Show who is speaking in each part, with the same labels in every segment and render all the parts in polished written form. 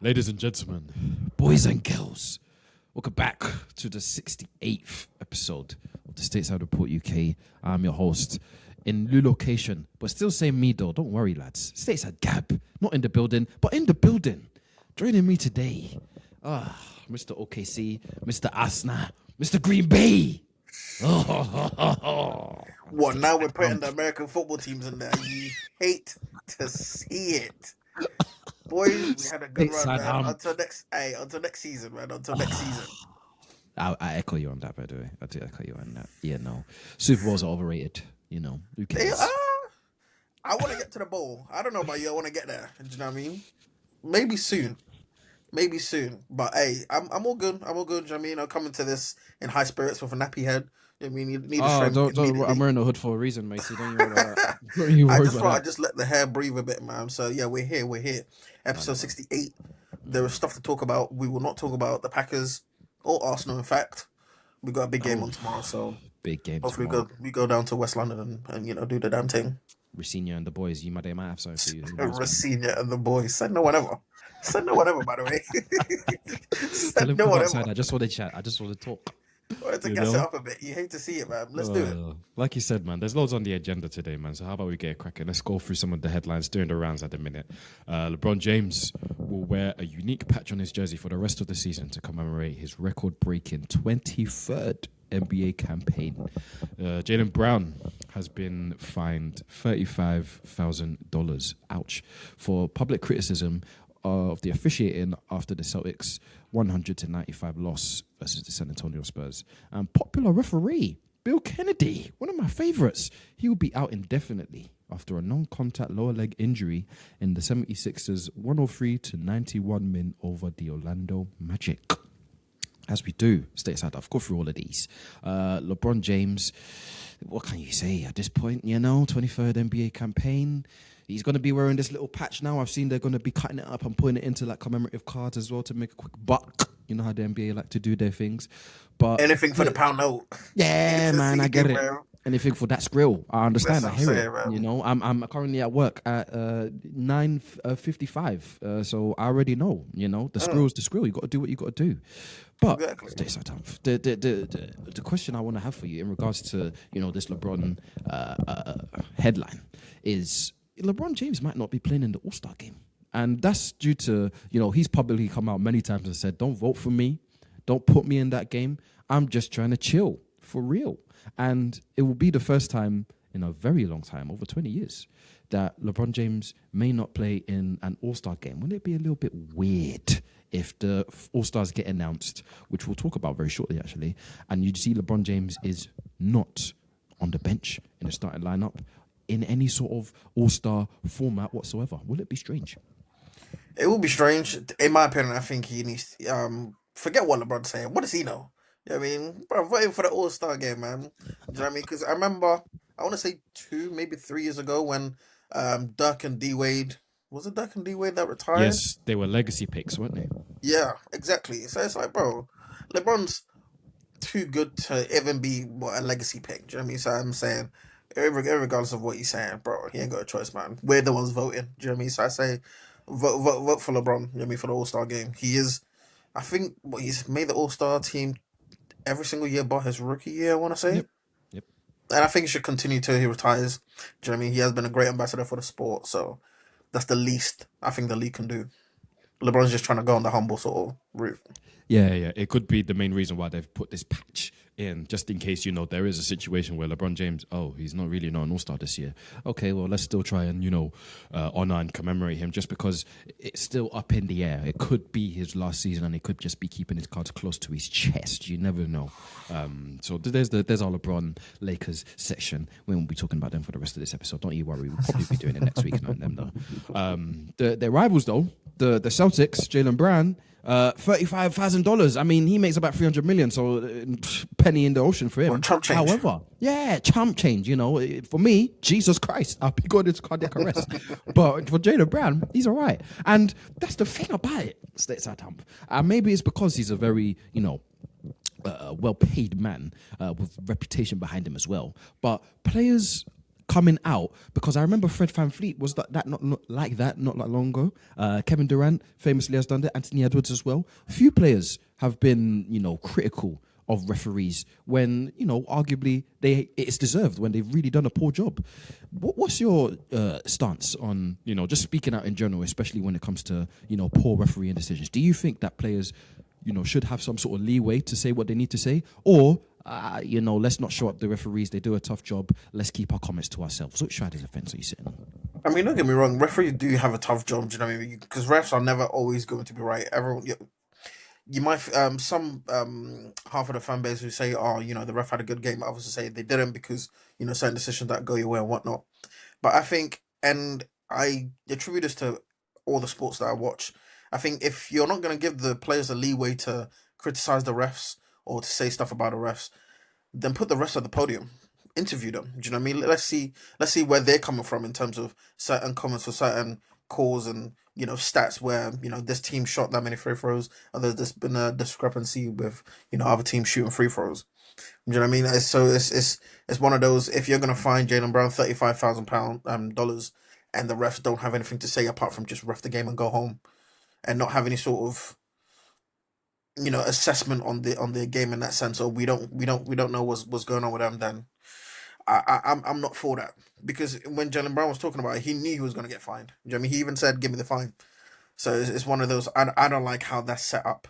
Speaker 1: Ladies and gentlemen, boys and girls, welcome back to the 68th episode of the Stateside Report UK. I'm your host in new location, but still same me though. Don't worry, lads. Stateside Gab, not in the building, but in the building. Joining me today, Mr. OKC, Mr. Asna, Mr. Green Bay.
Speaker 2: What, now we're putting the American football teams in there? You hate to see it. Boys, we had a good run, man. Until next season, man. Until next season.
Speaker 1: I echo you on that, by the way. I do echo you on that. Yeah, no. Super Bowls are overrated. You know, who cares?
Speaker 2: I want to get to the bowl. I don't know about you. I want to get there. Do you know what I mean? Maybe soon. But hey, I'm all good. I'm all good. Do you know what I mean? I'm coming to this in high spirits with a nappy head. You know what I mean? You need a
Speaker 1: don't. I'm wearing a hood for a reason, mate. So don't you worry about that. Don't you worry about that.
Speaker 2: I just let the hair breathe a bit, man. So yeah, we're here. Episode 68. There is stuff to talk about. We will not talk about the Packers or Arsenal. In fact, we got a big game on tomorrow. So
Speaker 1: big game.
Speaker 2: Hopefully, we go down to West London and do the damn thing.
Speaker 1: Racina and the boys. They might have something for you.
Speaker 2: Racina and the boys. Send no one ever. By the way.
Speaker 1: Send no one ever. I just want to chat. I just want to talk.
Speaker 2: I wanted to gas it up a bit. You hate to see it, man. Let's do it.
Speaker 1: Like you said, man, there's loads on the agenda today, man. So how about we get cracking? Let's go through some of the headlines doing the rounds at the minute. LeBron James will wear a unique patch on his jersey for the rest of the season to commemorate his record-breaking 23rd NBA campaign. Jaylen Brown has been fined $35,000, ouch, for public criticism of the officiating after the Celtics' 100-95 loss versus the San Antonio Spurs. And popular referee Bill Kennedy, one of my favorites, he will be out indefinitely after a non-contact lower leg injury in the 76ers' 103-91 win over the Orlando Magic. As we do, stateside, I've gone through all of these. LeBron James, what can you say at this point? 23rd NBA campaign. He's going to be wearing this little patch now. I've seen they're going to be cutting it up and putting it into like commemorative cards as well to make a quick buck. You know how the NBA like to do their things. But
Speaker 2: anything for the pound note.
Speaker 1: Yeah, man, I get it. Anything for that skrill. I understand. I hear it. Man. I'm currently at work at 9:55. So I already know. The skrill's the skrill. You got to do what you got to do. But exactly. The question I want to have for you in regards to this LeBron headline is LeBron James might not be playing in the All-Star game. And that's due to, he's publicly come out many times and said, don't vote for me. Don't put me in that game. I'm just trying to chill for real. And it will be the first time in a very long time, over 20 years, that LeBron James may not play in an All-Star game. Wouldn't it be a little bit weird if the All-Stars get announced, which we'll talk about very shortly, actually, and you see LeBron James is not on the bench in the starting lineup in any sort of All-Star format whatsoever? Will it be strange?
Speaker 2: It will be strange. In my opinion, I think he needs to, forget what LeBron's saying. What does he know? You know what I mean? Bro, I'm voting for the All-Star game, man. Do you know what I mean? Because I remember, I want to say 2, maybe 3 years ago when Dirk and D-Wade, was it Dirk and D-Wade that retired?
Speaker 1: Yes, they were legacy picks, weren't they?
Speaker 2: Yeah, exactly. So it's like, bro, LeBron's too good to even be a legacy pick. Do you know what I mean? So I'm saying, regardless of what he's saying, bro, he ain't got a choice, man. We're the ones voting. Do you know what I mean? So I say, vote for LeBron. You know what I mean? For the All-Star game. He is, I think, he's made the All-Star team every single year but his rookie year, I want to say.
Speaker 1: Yep.
Speaker 2: And I think he should continue till he retires. Do you know what I mean? He has been a great ambassador for the sport, so that's the least I think the league can do. LeBron's just trying to go on the humble sort of route.
Speaker 1: Yeah. It could be the main reason why they've put this patch in, just in case, there is a situation where LeBron James, he's not really an All-Star this year. Okay, well, let's still try and, honor and commemorate him just because it's still up in the air. It could be his last season and he could just be keeping his cards close to his chest. You never know. So there's our LeBron Lakers section. We won't be talking about them for the rest of this episode. Don't you worry. We'll probably be doing it next week. Not them, though. Their rivals, though, the Celtics, Jaylen Brown, $35,000. I mean, he makes about $300 million, so penny in the ocean for him.
Speaker 2: Well, chump change.
Speaker 1: However, chump change. For me, Jesus Christ, I'll be going into cardiac arrest. But for Jaylen Brown, he's all right, and that's the thing about it. Stateside hump. Maybe it's because he's a very, well-paid man with reputation behind him as well. But players coming out, because I remember Fred VanVleet was that not like that not that long ago. Kevin Durant famously has done that. Anthony Edwards as well. Few players have been, critical of referees when, arguably it's deserved when they've really done a poor job. What's your stance on, just speaking out in general, especially when it comes to, poor refereeing decisions? Do you think that players, should have some sort of leeway to say what they need to say? Or, let's not show up the referees. They do a tough job. Let's keep our comments to ourselves. Which side of the fence are you sitting on?
Speaker 2: I mean, don't get me wrong. Referees do have a tough job. Do you know what I mean? Because refs are never always going to be right. Everyone, you might some half of the fan base who say, "Oh, the ref had a good game." Others say they didn't because certain decisions that go your way and whatnot. But I think, and I attribute this to all the sports that I watch. I think if you're not going to give the players a leeway to criticize the refs or to say stuff about the refs, then put the refs at the podium, interview them. Do you know what I mean? Let's see where they're coming from in terms of certain comments for certain calls and stats where this team shot that many free throws, or there's been a discrepancy with other teams shooting free throws. Do you know what I mean? It's one of those. If you're gonna find Jaylen Brown £35,000 dollars, and the refs don't have anything to say apart from just ref the game and go home, and not have any sort of assessment on the game in that sense, or we don't know what's going on with them, then I'm not for that. Because when Jaylen Brown was talking about it, he knew he was going to get fined. Do you know what I mean? He even said, "Give me the fine." So it's one of those. I don't like how that's set up.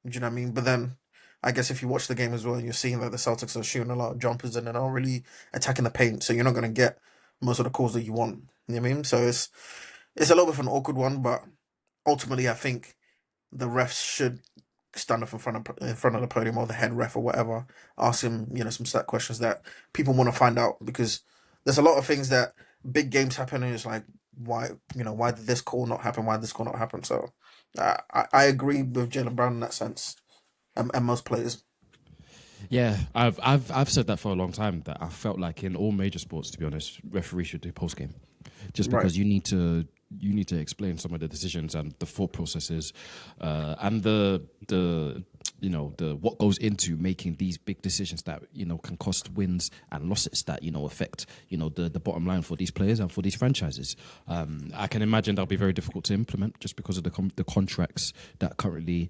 Speaker 2: Do you know what I mean? But then I guess if you watch the game as well, you're seeing that the Celtics are shooting a lot of jumpers and they're not really attacking the paint, so you're not going to get most of the calls that you want. You know what I mean? So it's a little bit of an awkward one, but ultimately I think the refs should stand up in front of the podium, or the head ref or whatever, ask him some set questions that people want to find out, because there's a lot of things that big games happen and it's like, why did this call not happen? Why did this call not happen? So I agree with Jaylen Brown in that sense, and most players.
Speaker 1: Yeah, I've said that for a long time, that I felt like in all major sports, to be honest, referees should do post game, just because you need to explain some of the decisions and the thought processes, and the what goes into making these big decisions that can cost wins and losses that affect the bottom line for these players and for these franchises. I can imagine that'll be very difficult to implement just because of the contracts that currently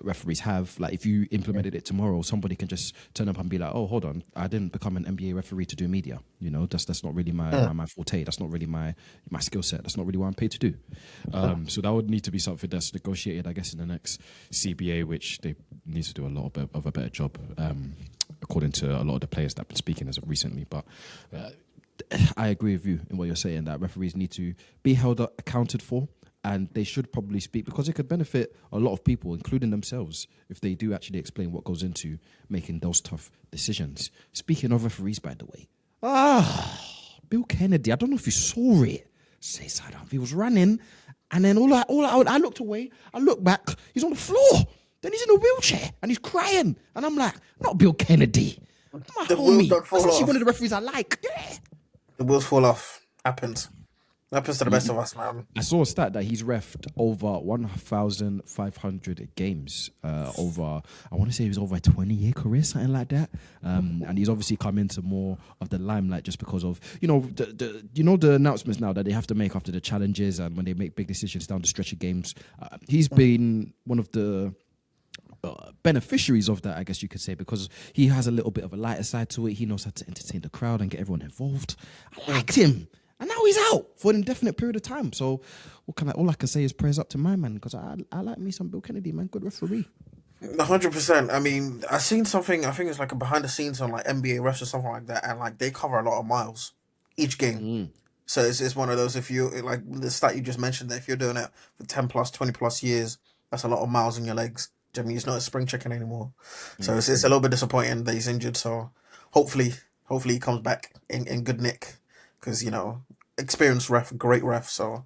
Speaker 1: referees have. Like, if you implemented it tomorrow, somebody can just turn up and be like, "Oh, hold on, I didn't become an NBA referee to do media. That's not really my forte. That's not really my skill set. That's not really what I'm paid to do." So that would need to be something that's negotiated, I guess, in the next CBA, which they need to do a lot of a better job, according to a lot of the players that have been speaking as of recently. But I agree with you in what you're saying, that referees need to be held accounted for. And they should probably speak, because it could benefit a lot of people, including themselves, if they do actually explain what goes into making those tough decisions. Speaking of referees, by the way, Bill Kennedy, I don't know if you saw it. He was running, and then I looked away, I looked back, he's on the floor. Then he's in a wheelchair, and he's crying. And I'm like, not Bill Kennedy. My homie. That's actually one of the referees I like. Yeah.
Speaker 2: The wheels fall off. Happens to the best of us, man.
Speaker 1: I saw a stat that he's refed over 1,500 games. I want to say it was over a 20-year career, something like that. And he's obviously come into more of the limelight just because of the announcements now that they have to make after the challenges and when they make big decisions down the stretch of games. He's been one of the beneficiaries of that, I guess you could say, because he has a little bit of a lighter side to it. He knows how to entertain the crowd and get everyone involved. I liked him. And now he's out for an indefinite period of time. So all I can say is prayers up to my man, because I like me some Bill Kennedy, man. Good referee.
Speaker 2: 100%. I mean, I seen something, I think it's like a behind the scenes on like NBA refs or something like that, and like they cover a lot of miles each game. So it's one of those, if you like the stat you just mentioned, that if you're doing it for 10 plus, 20 plus years, that's a lot of miles in your legs. I mean, it's not a spring chicken anymore. So it's a little bit disappointing that he's injured. So hopefully he comes back in good nick, because experienced ref, great ref. So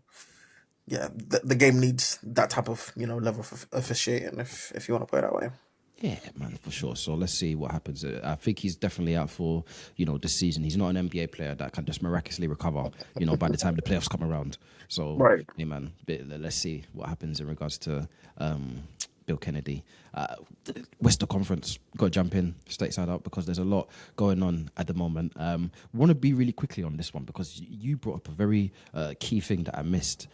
Speaker 2: yeah, the game needs that type of level of officiating, if you want to put it that way.
Speaker 1: Yeah, man, for sure. So let's see what happens. I think he's definitely out for this season. He's not an NBA player that can just miraculously recover by the time the playoffs come around. So
Speaker 2: right.
Speaker 1: Hey man, let's see what happens in regards to Bill Kennedy. Western Conference, got to jump in, stateside up, because there's a lot going on at the moment. Want to be really quickly on this one, because you brought up a very key thing that I missed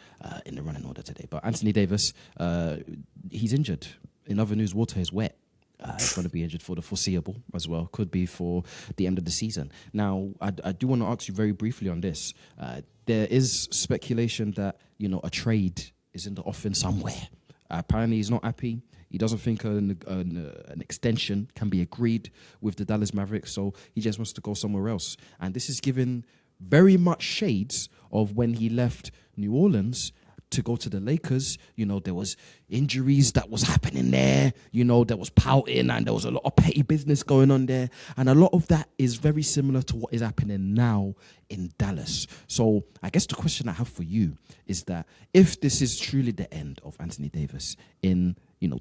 Speaker 1: in the running order today. But Anthony Davis, he's injured. In other news, water is wet. He's going to be injured for the foreseeable as well. Could be for the end of the season. Now, I do want to ask you very briefly on this. There is speculation that, a trade is in the offing somewhere. Apparently, he's not happy. He doesn't think an extension can be agreed with the Dallas Mavericks, so he just wants to go somewhere else. And this is given very much shades of when he left New Orleans to go to the Lakers. There was injuries that was happening there. There was pouting, and there was a lot of petty business going on there. And a lot of that is very similar to what is happening now in Dallas. So I guess the question I have for you is that if this is truly the end of Anthony Davis in,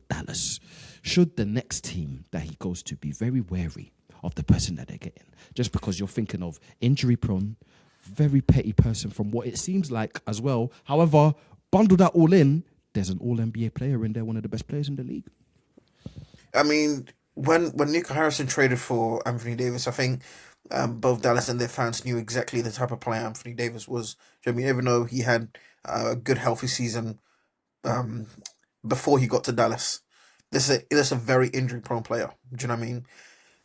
Speaker 1: Dallas, should the next team that he goes to be very wary of the person that they're getting? Just because you're thinking of injury-prone, very petty person from what it seems like as well. However, bundle that all in, there's an all-NBA player in there, one of the best players in the league.
Speaker 2: I mean, when Nico Harrison traded for Anthony Davis, I think both Dallas and their fans knew exactly the type of player Anthony Davis was. Even though he had a good, healthy season before he got to Dallas, this is a very injury-prone player. Do you know what I mean?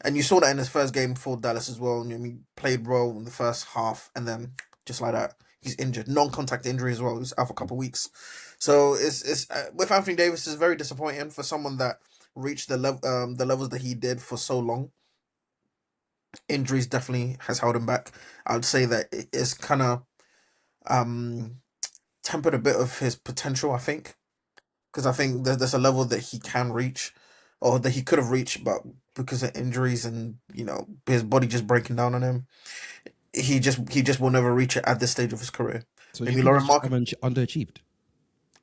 Speaker 2: And you saw that in his first game for Dallas as well. He played well in the first half, and then just like that, he's injured. Non-contact injury as well. He was out for a couple of weeks. So it's with Anthony Davis, it's very disappointing for someone that reached the levels that he did for so long. Injuries definitely has held him back. I would say that it's kind of tempered a bit of his potential, I think. Because I think there's a level that he can reach, or that he could have reached, but because of injuries and his body just breaking down on him, he just will never reach it at this stage of his career.
Speaker 1: So maybe Lauren underachieved.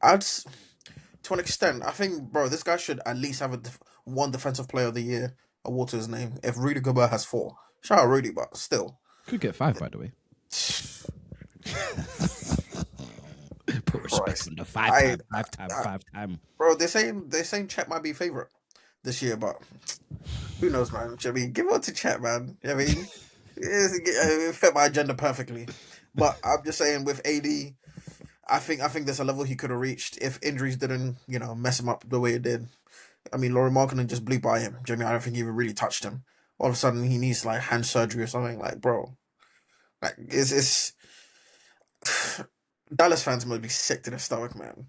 Speaker 2: To an extent, I think, bro, this guy should at least have one Defensive Player of the Year award to his name. If Rudy Gobert has 4, shout out Rudy, but still
Speaker 1: could get 5, by the way. Put respect on the 5 time.
Speaker 2: Bro, they're saying Chet might be favorite this year, but who knows, man? I mean, give it to Chet, man. I mean, it fit my agenda perfectly. But I'm just saying, with AD, I think there's a level he could have reached if injuries didn't, mess him up the way it did. I mean, Laurie Markkinen just blew by him. I don't think he even really touched him. All of a sudden, he needs like hand surgery or something. Like, bro, like it's Dallas fans must be sick to their stomach, man.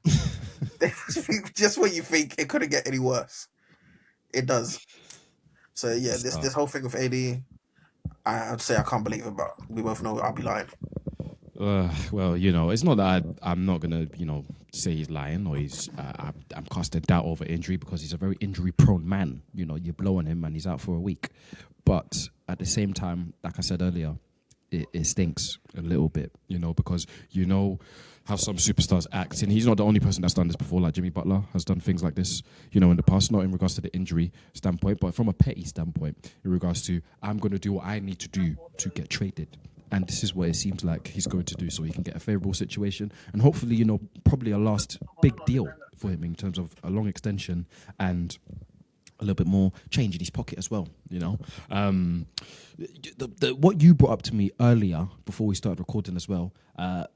Speaker 2: Just when you think it couldn't get any worse, it does. So yeah, this whole thing with AD, I'd say I can't believe it, but we both know I'll be lying.
Speaker 1: Well, it's not that I'm not gonna, say he's lying or I'm casting doubt over injury, because he's a very injury-prone man. You blow on him and he's out for a week. But at the same time, like I said earlier, it stinks a little bit, because how some superstars act, and he's not the only person that's done this before. Like Jimmy Butler has done things like this, in the past, not in regards to the injury standpoint, but from a petty standpoint, in regards to, I'm going to do what I need to do to get traded. And this is what it seems like he's going to do, so he can get a favourable situation and hopefully, probably a last big deal for him in terms of a long extension and a little bit more change in his pocket as well, what you brought up to me earlier before we started recording as well,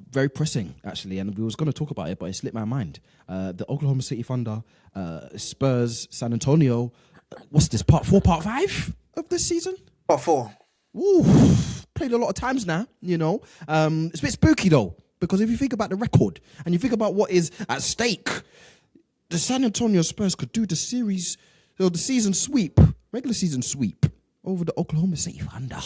Speaker 1: very pressing actually, and we was going to talk about it, but it slipped my mind. The Oklahoma City Thunder, Spurs, San Antonio. What's this, part 4, part 5 of this season?
Speaker 2: Part 4.
Speaker 1: Ooh, played a lot of times now, It's a bit spooky though, because if you think about the record and you think about what is at stake, the San Antonio Spurs could do the season sweep, regular season sweep over the Oklahoma City Thunder.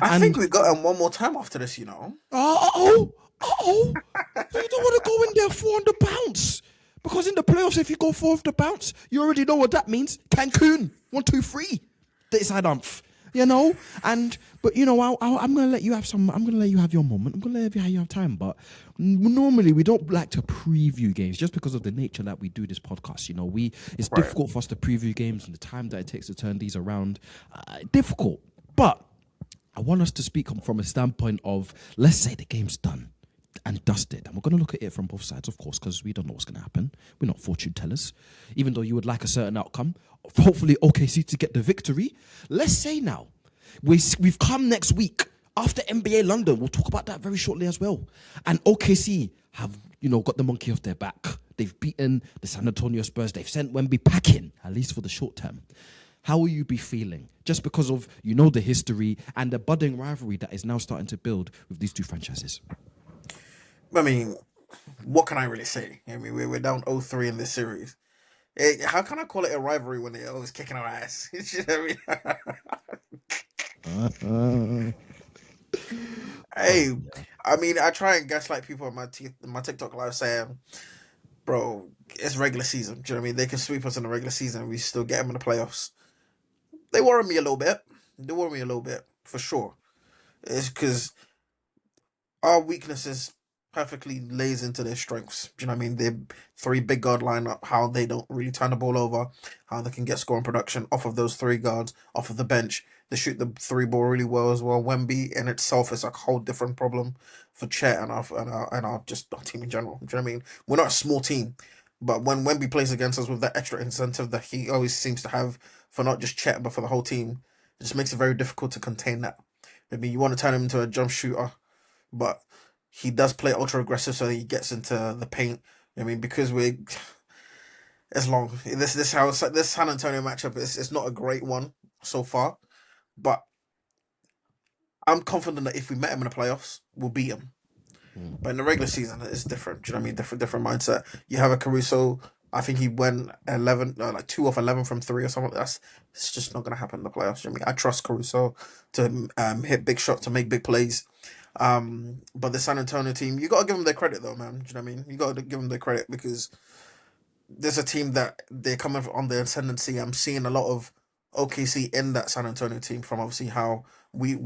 Speaker 2: I think we got him one more time after this,
Speaker 1: You don't want to go in there 400 pounds. Because in the playoffs, if you go 400 pounds, you already know what that means. Cancun, 1, 2, 3. Stateside umph. But I'm gonna let you have some. I'm gonna let you have your moment. I'm gonna let you have time. But normally we don't like to preview games just because of the nature that we do this podcast. It's difficult for us to preview games and the time that it takes to turn these around. Difficult. But I want us to speak from a standpoint of, let's say the game's done. and dusted. And we're going to look at it from both sides, of course, because we don't know what's going to happen. We're not fortune tellers. Even though you would like a certain outcome, hopefully OKC to get the victory. Let's say now, we've come next week after NBA London. We'll talk about that very shortly as well. And OKC have, got the monkey off their back. They've beaten the San Antonio Spurs. They've sent Wemby packing, at least for the short term. How will you be feeling? Just because of, the history and the budding rivalry that is now starting to build with these two franchises.
Speaker 2: I mean, what can I really say? I mean, we're down 0-3 in this series. How can I call it a rivalry when they're always kicking our ass? You know what I mean? Hey, I mean, I try and gaslight people on my TikTok live saying, bro, it's regular season. Do you know what I mean? They can sweep us in the regular season and we still get them in the playoffs. They worry me a little bit. For sure. It's because our weaknesses perfectly lays into their strengths. Do you know what I mean? They're three big guard lineup, how they don't really turn the ball over, how they can get scoring production off of those three guards, off of the bench. They shoot the three ball really well as well. Wemby in itself is a whole different problem for Chet and our team in general. Do you know what I mean? We're not a small team, but when Wemby plays against us with that extra incentive that he always seems to have for not just Chet but for the whole team, it just makes it very difficult to contain that. I mean, you want to turn him into a jump shooter, but he does play ultra aggressive, so he gets into the paint. I mean, because it's long. This San Antonio matchup is not a great one so far, but I'm confident that if we met him in the playoffs, we'll beat him. But in the regular season, it's different. Do you know what I mean? Different mindset. You have a Caruso. I think he went 2 of 11 from 3 or something. It's just not going to happen in the playoffs. Do you know what I mean? I trust Caruso to hit big shots, to make big plays. But the San Antonio team, you got to give them their credit though, man. Do you know what I mean? You got to give them their credit because there's a team that they're coming on the ascendancy. I'm seeing a lot of OKC in that San Antonio team from obviously how we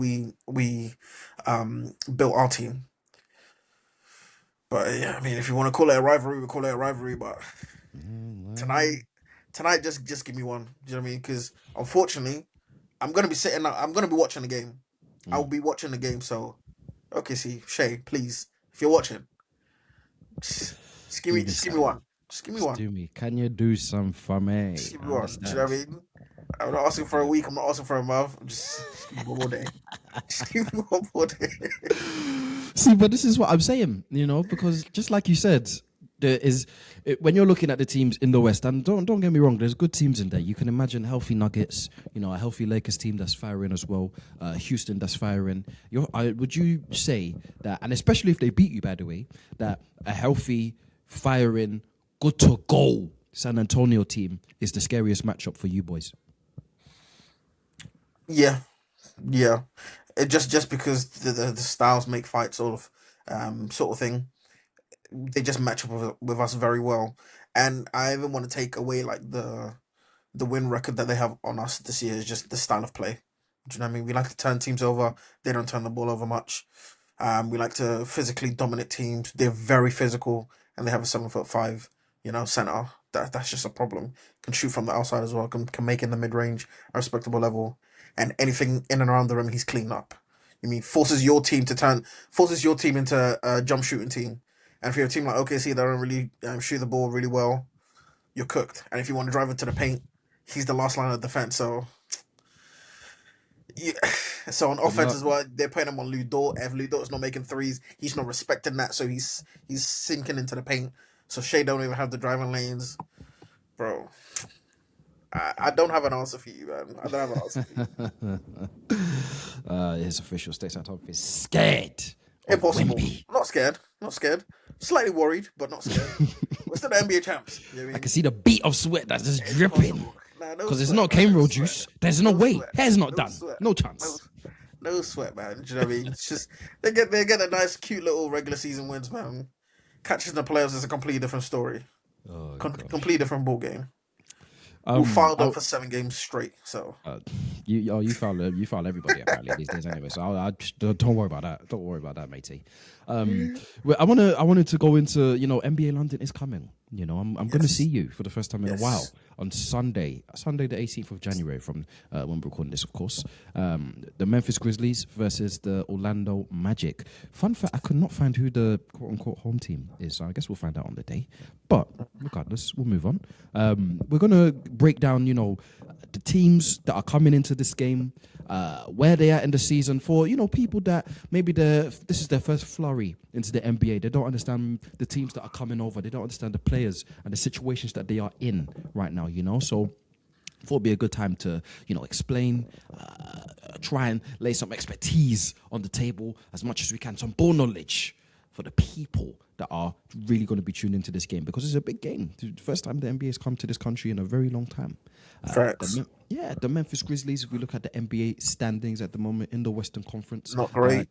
Speaker 2: built our team. But yeah, I mean, if you want to call it a rivalry, we call it a rivalry. But tonight, just give me one. Do you know what I mean? Because unfortunately, I'm gonna be watching the game. I will be watching the game. So, OKC, Shay, please, if you're watching, just give me one. Just give me one.
Speaker 1: Do me. Can you do some for me?
Speaker 2: Just give me one. Do you know what I mean? I'm not asking for a week. I'm not asking for a month. Just give me one more day. Just give me one more day.
Speaker 1: See, but this is what I'm saying, because just like you said, when you're looking at the teams in the West, and don't get me wrong, there's good teams in there. You can imagine healthy Nuggets, a healthy Lakers team that's firing as well, Houston that's firing. Would you say that, and especially if they beat you, by the way, that a healthy, firing, good to go San Antonio team is the scariest matchup for you boys?
Speaker 2: Yeah. It just because the styles make fights sort of thing. They just match up with us very well, and I even want to take away like the win record that they have on us this year is just the style of play. Do you know what I mean? We like to turn teams over. They don't turn the ball over much. We like to physically dominate teams. They're very physical, and they have a 7'5", center. That's just a problem. Can shoot from the outside as well. Can make in the mid range a respectable level, and anything in and around the rim he's clean up. I mean, forces your team into a jump shooting team. And if you're a team like OKC that don't really shoot the ball really well, you're cooked. And if you want to drive into the paint, he's the last line of defense. So, so on offense as well, they're putting him on Lou Dort. If Lou Dort's not making threes, he's not respecting that. So he's sinking into the paint. So Shea don't even have the driving lanes, bro. I don't have an answer for you, man. I don't have an answer for you.
Speaker 1: His official Stateside top is scared.
Speaker 2: Impossible. Not scared. Slightly worried, but not scared. We're still the NBA champs. You know what I mean?
Speaker 1: I can see the beat of sweat that's just dripping. Because it's not cane roll juice. There's no way. Hair's not done. No chance.
Speaker 2: No sweat, man. Do you know what I mean? It's just they get a nice, cute little regular season wins, man. Catching the playoffs is a completely different story. Completely different ball game. We filed up for 7 games straight. So
Speaker 1: you foul everybody apparently these days anyway. So I don't worry about that. Don't worry about that, matey. I wanted to go into NBA London is coming. I'm going to see you for the first time in a while. on Sunday the 18th of January, from when we're recording this, of course. The Memphis Grizzlies versus the Orlando Magic. Fun fact, I could not find who the quote-unquote home team is, so I guess we'll find out on the day. But regardless, we'll move on. We're going to break down, the teams that are coming into this game, where they are in the season for, people that maybe this is their first flurry into the NBA. They don't understand the teams that are coming over. They don't understand the players and the situations that they are in right now, So I thought it'd be a good time to, explain, try and lay some expertise on the table as much as we can, some ball knowledge for the people that are really going to be tuned into this game, because it's a big game. The first time the NBA has come to this country in a very long time.
Speaker 2: Facts.
Speaker 1: The Memphis Grizzlies, if we look at the NBA standings at the moment in the Western Conference.
Speaker 2: Not great.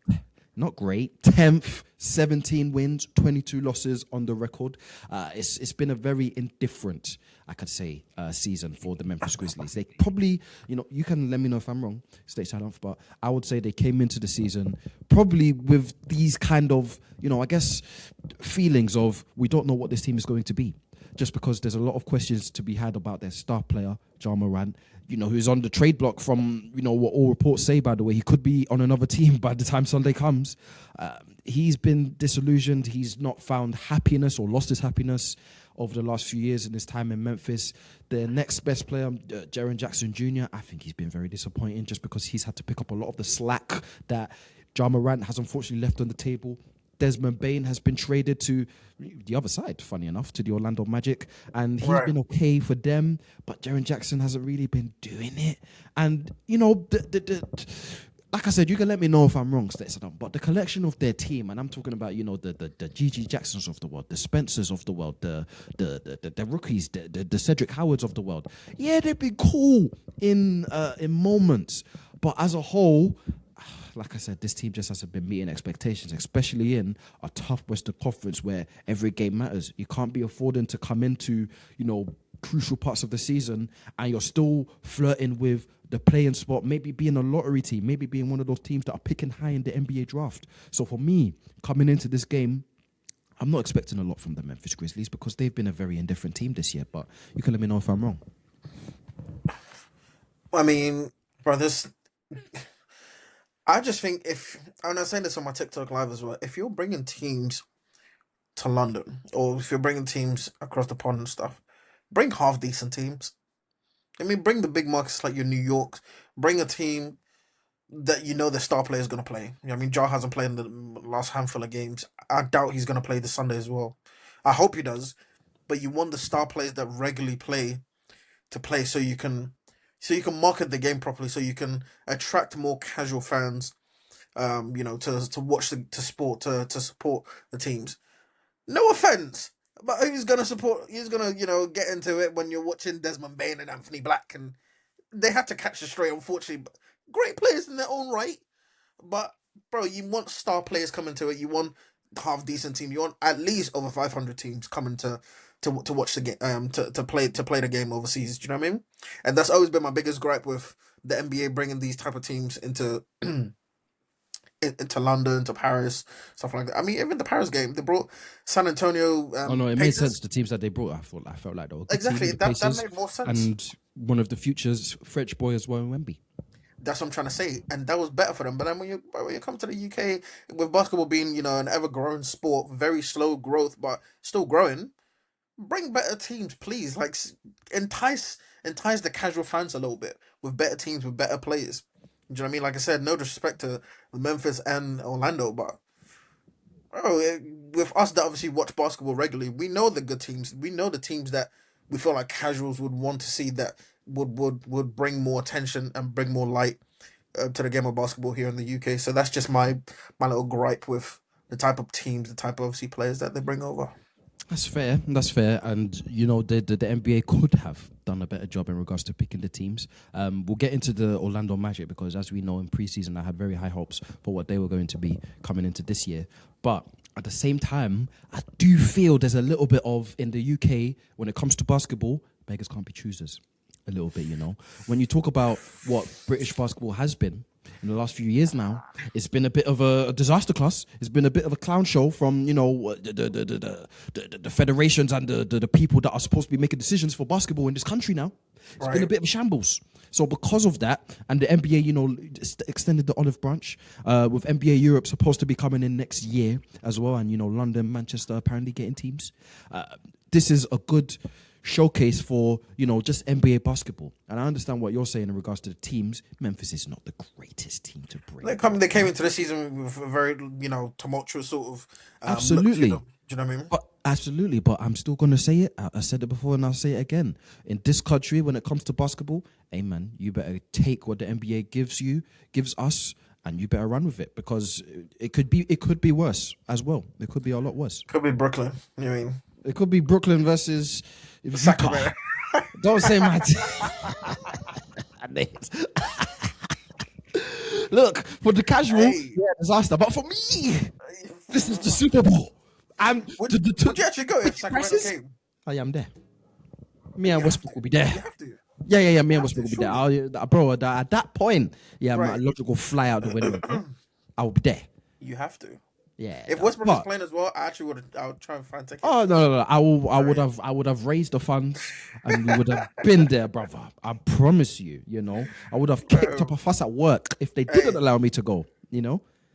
Speaker 1: Not great. 10th, 17 wins, 22 losses on the record. It's been a very indifferent, I could say, season for the Memphis Grizzlies. They probably, you can let me know if I'm wrong, Stateside off, but I would say they came into the season probably with these kind of, I guess, feelings of we don't know what this team is going to be. Just because there's a lot of questions to be had about their star player, Ja Morant, who's on the trade block from, what all reports say, by the way. He could be on another team by the time Sunday comes. He's been disillusioned. He's not found happiness or lost his happiness over the last few years in his time in Memphis. The next best player, Jaren Jackson Jr., I think he's been very disappointing just because he's had to pick up a lot of the slack that Ja Morant has unfortunately left on the table. Desmond Bane has been traded to the other side, funny enough, to the Orlando Magic. And he's been okay for them, but Jaren Jackson hasn't really been doing it. And, like I said, you can let me know if I'm wrong, but the collection of their team, and I'm talking about, the Gigi Jacksons of the world, the Spencers of the world, the rookies, the Cedric Howards of the world. Yeah, they've been cool in moments, but as a whole, like I said, this team just hasn't been meeting expectations, especially in a tough Western Conference where every game matters. You can't be affording to come into, crucial parts of the season and you're still flirting with the playing spot, maybe being a lottery team, maybe being one of those teams that are picking high in the NBA draft. So for me, coming into this game, I'm not expecting a lot from the Memphis Grizzlies because they've been a very indifferent team this year, but you can let me know if I'm wrong.
Speaker 2: I mean, brothers, I just think and I was saying this on my TikTok live as well, if you're bringing teams to London or if you're bringing teams across the pond and stuff, bring half decent teams. I mean, bring the big markets like your New York. Bring a team that the star player is going to play. I mean, Ja hasn't played in the last handful of games. I doubt he's going to play this Sunday as well. I hope he does. But you want the star players that regularly play to play so you can market the game properly, so you can attract more casual fans, to watch to support the teams. No offense, but who's gonna support? Who's gonna get into it when you're watching Desmond Bane and Anthony Black, and they had to catch the stray, unfortunately. But great players in their own right, but bro, you want star players coming to it. You want half decent team. You want at least over 500 teams coming to watch the game, to play the game overseas. Do you know what I mean? And that's always been my biggest gripe with the NBA bringing these type of teams into into London, to Paris, stuff like that. I mean, even the Paris game, they brought San Antonio.
Speaker 1: Oh no, it made sense. The teams that they brought, I felt like they were good
Speaker 2: exactly
Speaker 1: teams,
Speaker 2: that made more sense.
Speaker 1: And one of the futures French boy as well, Wemby.
Speaker 2: That's what I'm trying to say, and that was better for them. But then when you come to the UK, with basketball being an ever growing sport, very slow growth but still growing, bring better teams, please. Like entice the casual fans a little bit with better teams, with better players. Do you know what I mean? Like I said, no disrespect to Memphis and Orlando, but with us that obviously watch basketball regularly, we know the good teams. We know the teams that we feel like casuals would want to see, that would bring more attention and bring more light to the game of basketball here in the UK. So that's just my little gripe with the type of teams, the type of obviously players that they bring over.
Speaker 1: That's fair. And the NBA could have done a better job in regards to picking the teams. We'll get into the Orlando Magic because, as we know, in preseason I had very high hopes for what they were going to be coming into this year. But at the same time, I do feel there's a little bit of, in the UK, when it comes to basketball, beggars can't be choosers. A little bit, When you talk about what British basketball has been in the last few years now, it's been a bit of a disaster class. It's been a bit of a clown show from, the federations and the people that are supposed to be making decisions for basketball in this country now. It's been a bit of a shambles. So because of that, and the NBA, extended the olive branch, with NBA Europe supposed to be coming in next year as well, and, London, Manchester apparently getting teams. This is a good showcase for, just NBA basketball. And I understand what you're saying in regards to the teams. Memphis is not the greatest team to bring.
Speaker 2: They came into the season with a very, tumultuous sort of
Speaker 1: absolutely.
Speaker 2: look to them. Do you know what I mean?
Speaker 1: Absolutely, but I'm still going to say it. I said it before and I'll say it again. In this country, when it comes to basketball, hey man, you better take what the NBA gives us, and you better run with it, because it could be worse as well. It could be a lot worse.
Speaker 2: Could be Brooklyn. You know what I mean?
Speaker 1: It could be Brooklyn versus
Speaker 2: Sacramento.
Speaker 1: Don't say my names. Look, for the casual, disaster. But for me, this is the Super Bowl.
Speaker 2: Would you actually go if Sacramento came?
Speaker 1: I am there. Me and Westbrook will be there.
Speaker 2: You have to.
Speaker 1: Yeah. Me and Westbrook will be there. Bro, at that point, my logic will fly out the window. I will be there.
Speaker 2: You have to.
Speaker 1: Yeah.
Speaker 2: If Westbrook was playing as well, I would try and find tickets.
Speaker 1: Oh no. I would have raised the funds and we would have been there, brother. I promise you, I would have kicked up a fuss at work if they didn't allow me to go,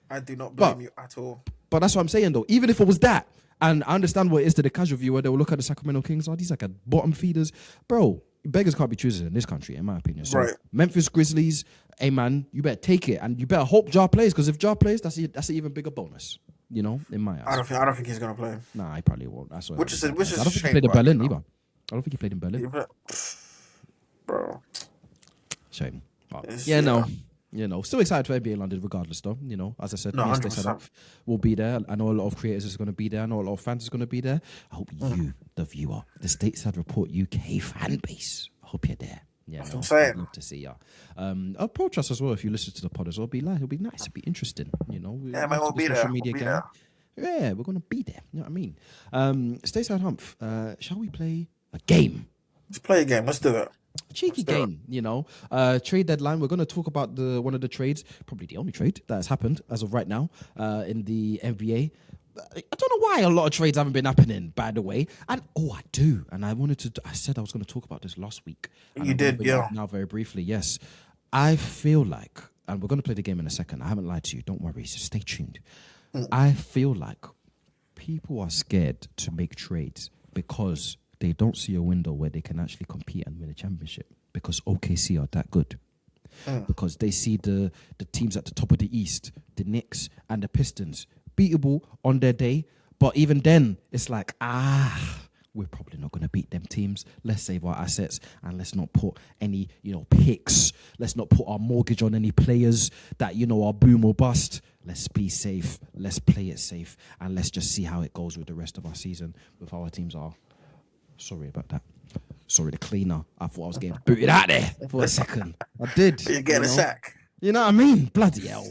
Speaker 2: I do not blame you at all.
Speaker 1: But that's what I'm saying though. Even if it was that, and I understand what it is to the casual viewer, they will look at the Sacramento Kings. Oh, these like a bottom feeders. Bro, beggars can't be choosers in this country, in my opinion. So Memphis Grizzlies, hey man, you better take it, and you better hope Ja plays, because if Ja plays, that's an even bigger bonus. In my eyes.
Speaker 2: I don't think he's gonna play.
Speaker 1: Nah, he probably won't. That's what.
Speaker 2: Which is
Speaker 1: I don't
Speaker 2: a
Speaker 1: think
Speaker 2: shame,
Speaker 1: he played in Berlin either. I don't think he played in Berlin.
Speaker 2: Bro.
Speaker 1: Shame. Still excited for NBA London regardless though. As I said, Stateside will be there. I know a lot of creators is going to be there. I know a lot of fans is going to be there. I hope you, the viewer, the Stateside Report UK fan base, I hope you're there. Yeah,
Speaker 2: I'm saying.
Speaker 1: I'd love to see ya. Approach us as well if you listen to the pod as well. It'll be nice. It'll be interesting.
Speaker 2: Yeah, man, we'll be there.
Speaker 1: Yeah, we're going to be there. You know what I mean? Stateside Humph, shall we play a game?
Speaker 2: Let's play a game. Let's do it.
Speaker 1: Cheeky game, trade deadline. We're going to talk about one of the trades, probably the only trade that has happened as of right now in the NBA. I don't know why a lot of trades haven't been happening, by the way. And I do. And I said I was going to talk about this last week.
Speaker 2: You did, yeah.
Speaker 1: Now, very briefly, yes. I feel like, and we're going to play the game in a second. I haven't lied to you. Don't worry. So stay tuned. I feel like people are scared to make trades because they don't see a window where they can actually compete and win a championship, because OKC are that good. Because they see the teams at the top of the East, the Knicks and the Pistons, beatable on their day. But even then, it's like, we're probably not going to beat them teams. Let's save our assets and let's not put any, picks. Let's not put our mortgage on any players that, are boom or bust. Let's be safe. Let's play it safe. And let's just see how it goes with the rest of our season with how our teams are. Sorry about that. Sorry, the cleaner. I thought I was getting booted out there for a second. I did.
Speaker 2: You're getting a sack.
Speaker 1: You know what I mean? Bloody hell.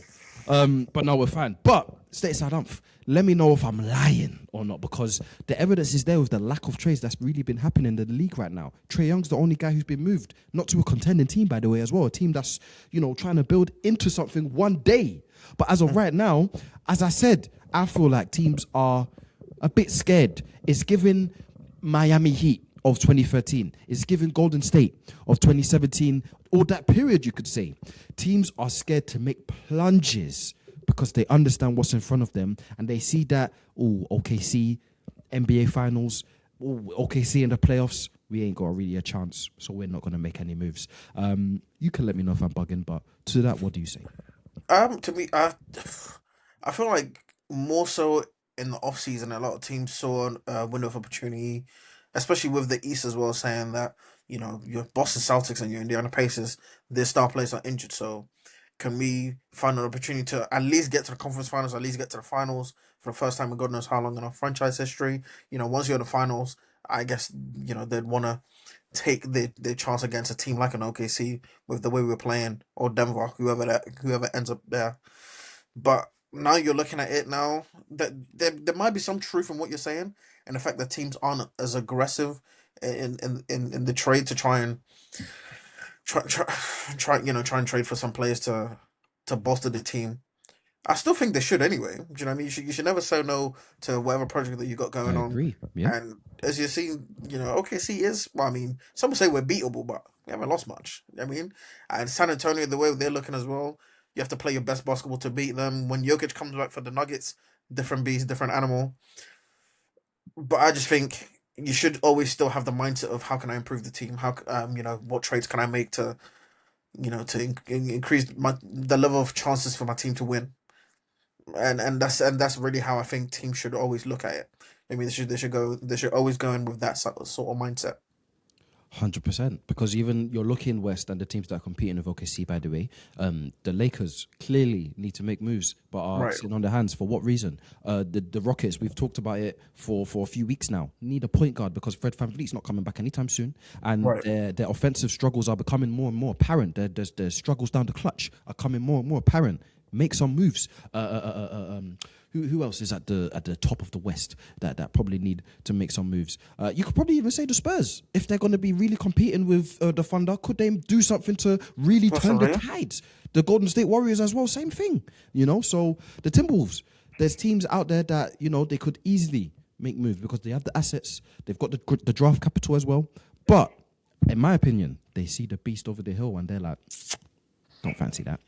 Speaker 1: But no, we're fine. But Stateside Humph, let me know if I'm lying or not, because the evidence is there with the lack of trades that's really been happening in the league right now. Trae Young's the only guy who's been moved, not to a contending team, by the way, as well. A team that's, trying to build into something one day. But as of right now, as I said, I feel like teams are a bit scared. It's given Miami Heat of 2013. It's given Golden State of 2017, or that period, you could say. Teams are scared to make plunges because they understand what's in front of them, and they see that, OKC, NBA Finals, OKC in the playoffs, we ain't got really a chance, so we're not going to make any moves. You can let me know if I'm bugging, but to that, what do you say?
Speaker 2: To me, I feel like more so in the off-season, a lot of teams saw a window of opportunity, especially with the East as well, saying that, your Boston Celtics and your Indiana Pacers, their star players are injured. So can we find an opportunity to at least get to the conference finals, at least get to the finals for the first time in God knows how long in our franchise history? Once you're in the finals, I guess, they'd want to take their chance against a team like an OKC with the way we're playing, or Denver, whoever ends up there. But now you're looking at it now, that there might be some truth in what you're saying, and the fact that teams aren't as aggressive in the trade to try and trade for some players to to bolster the team. I still think they should anyway. Do you know what I mean? You should never say no to whatever project that you got
Speaker 1: I
Speaker 2: going on.
Speaker 1: agree. Yeah.
Speaker 2: And as you're seeing, OKC is, well, I mean, some say we're beatable, but we haven't lost much. You know what I mean? And San Antonio, the way they're looking as well, you have to play your best basketball to beat them. When Jokic comes back for the Nuggets, different beast, different animal. But I just think you should always still have the mindset of how can I improve the team? How, what trades can I make to, increase the level of chances for my team to win? And that's really how I think teams should always look at it. I mean, they should always go in with that sort of mindset.
Speaker 1: 100%, because even you're looking west and the teams that are competing with OKC, by the way, the Lakers clearly need to make moves, but are sitting on their hands. For what reason? The Rockets, we've talked about it for a few weeks now, need a point guard because Fred VanVleet's not coming back anytime soon, and their offensive struggles are becoming more and more apparent. Their struggles down the clutch are coming more and more apparent. Make some moves. Who else is at the top of the West that probably need to make some moves? You could probably even say the Spurs, if they're going to be really competing with the Thunder. Could they do something to really turn the tides? The Golden State Warriors as well, same thing. So the Timberwolves. There's teams out there that they could easily make moves because they have the assets. They've got the draft capital as well. But in my opinion, they see the beast over the hill and they're like, don't fancy that.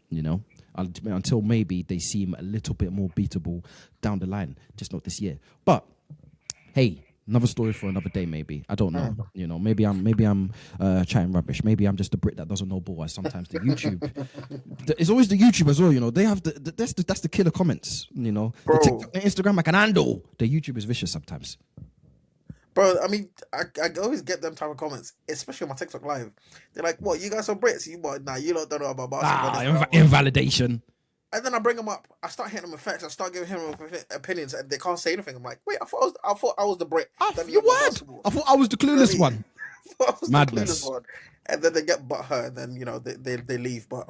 Speaker 1: Until maybe they seem a little bit more beatable down the line, just not this year. But hey, another story for another day. Maybe I don't know. Maybe I'm chatting rubbish. Maybe I'm just a Brit that doesn't know ball. As sometimes the YouTube, it's always the YouTube as well. They have that's the killer comments.
Speaker 2: Bro.
Speaker 1: The TikTok, the Instagram, I can handle. The YouTube is vicious sometimes.
Speaker 2: Bro, I mean, I always get them type of comments, especially on my TikTok live. They're like, "What? You guys are Brits? You don't know about basketball."
Speaker 1: Invalidation.
Speaker 2: And then I bring them up. I start hitting them with facts. I start giving him opinions, and they can't say anything. I'm like, "Wait, I thought I was the Brit.
Speaker 1: You what? I thought I was the clueless one." Madness.
Speaker 2: The clueless one. And then they get butthurt, and then they leave. But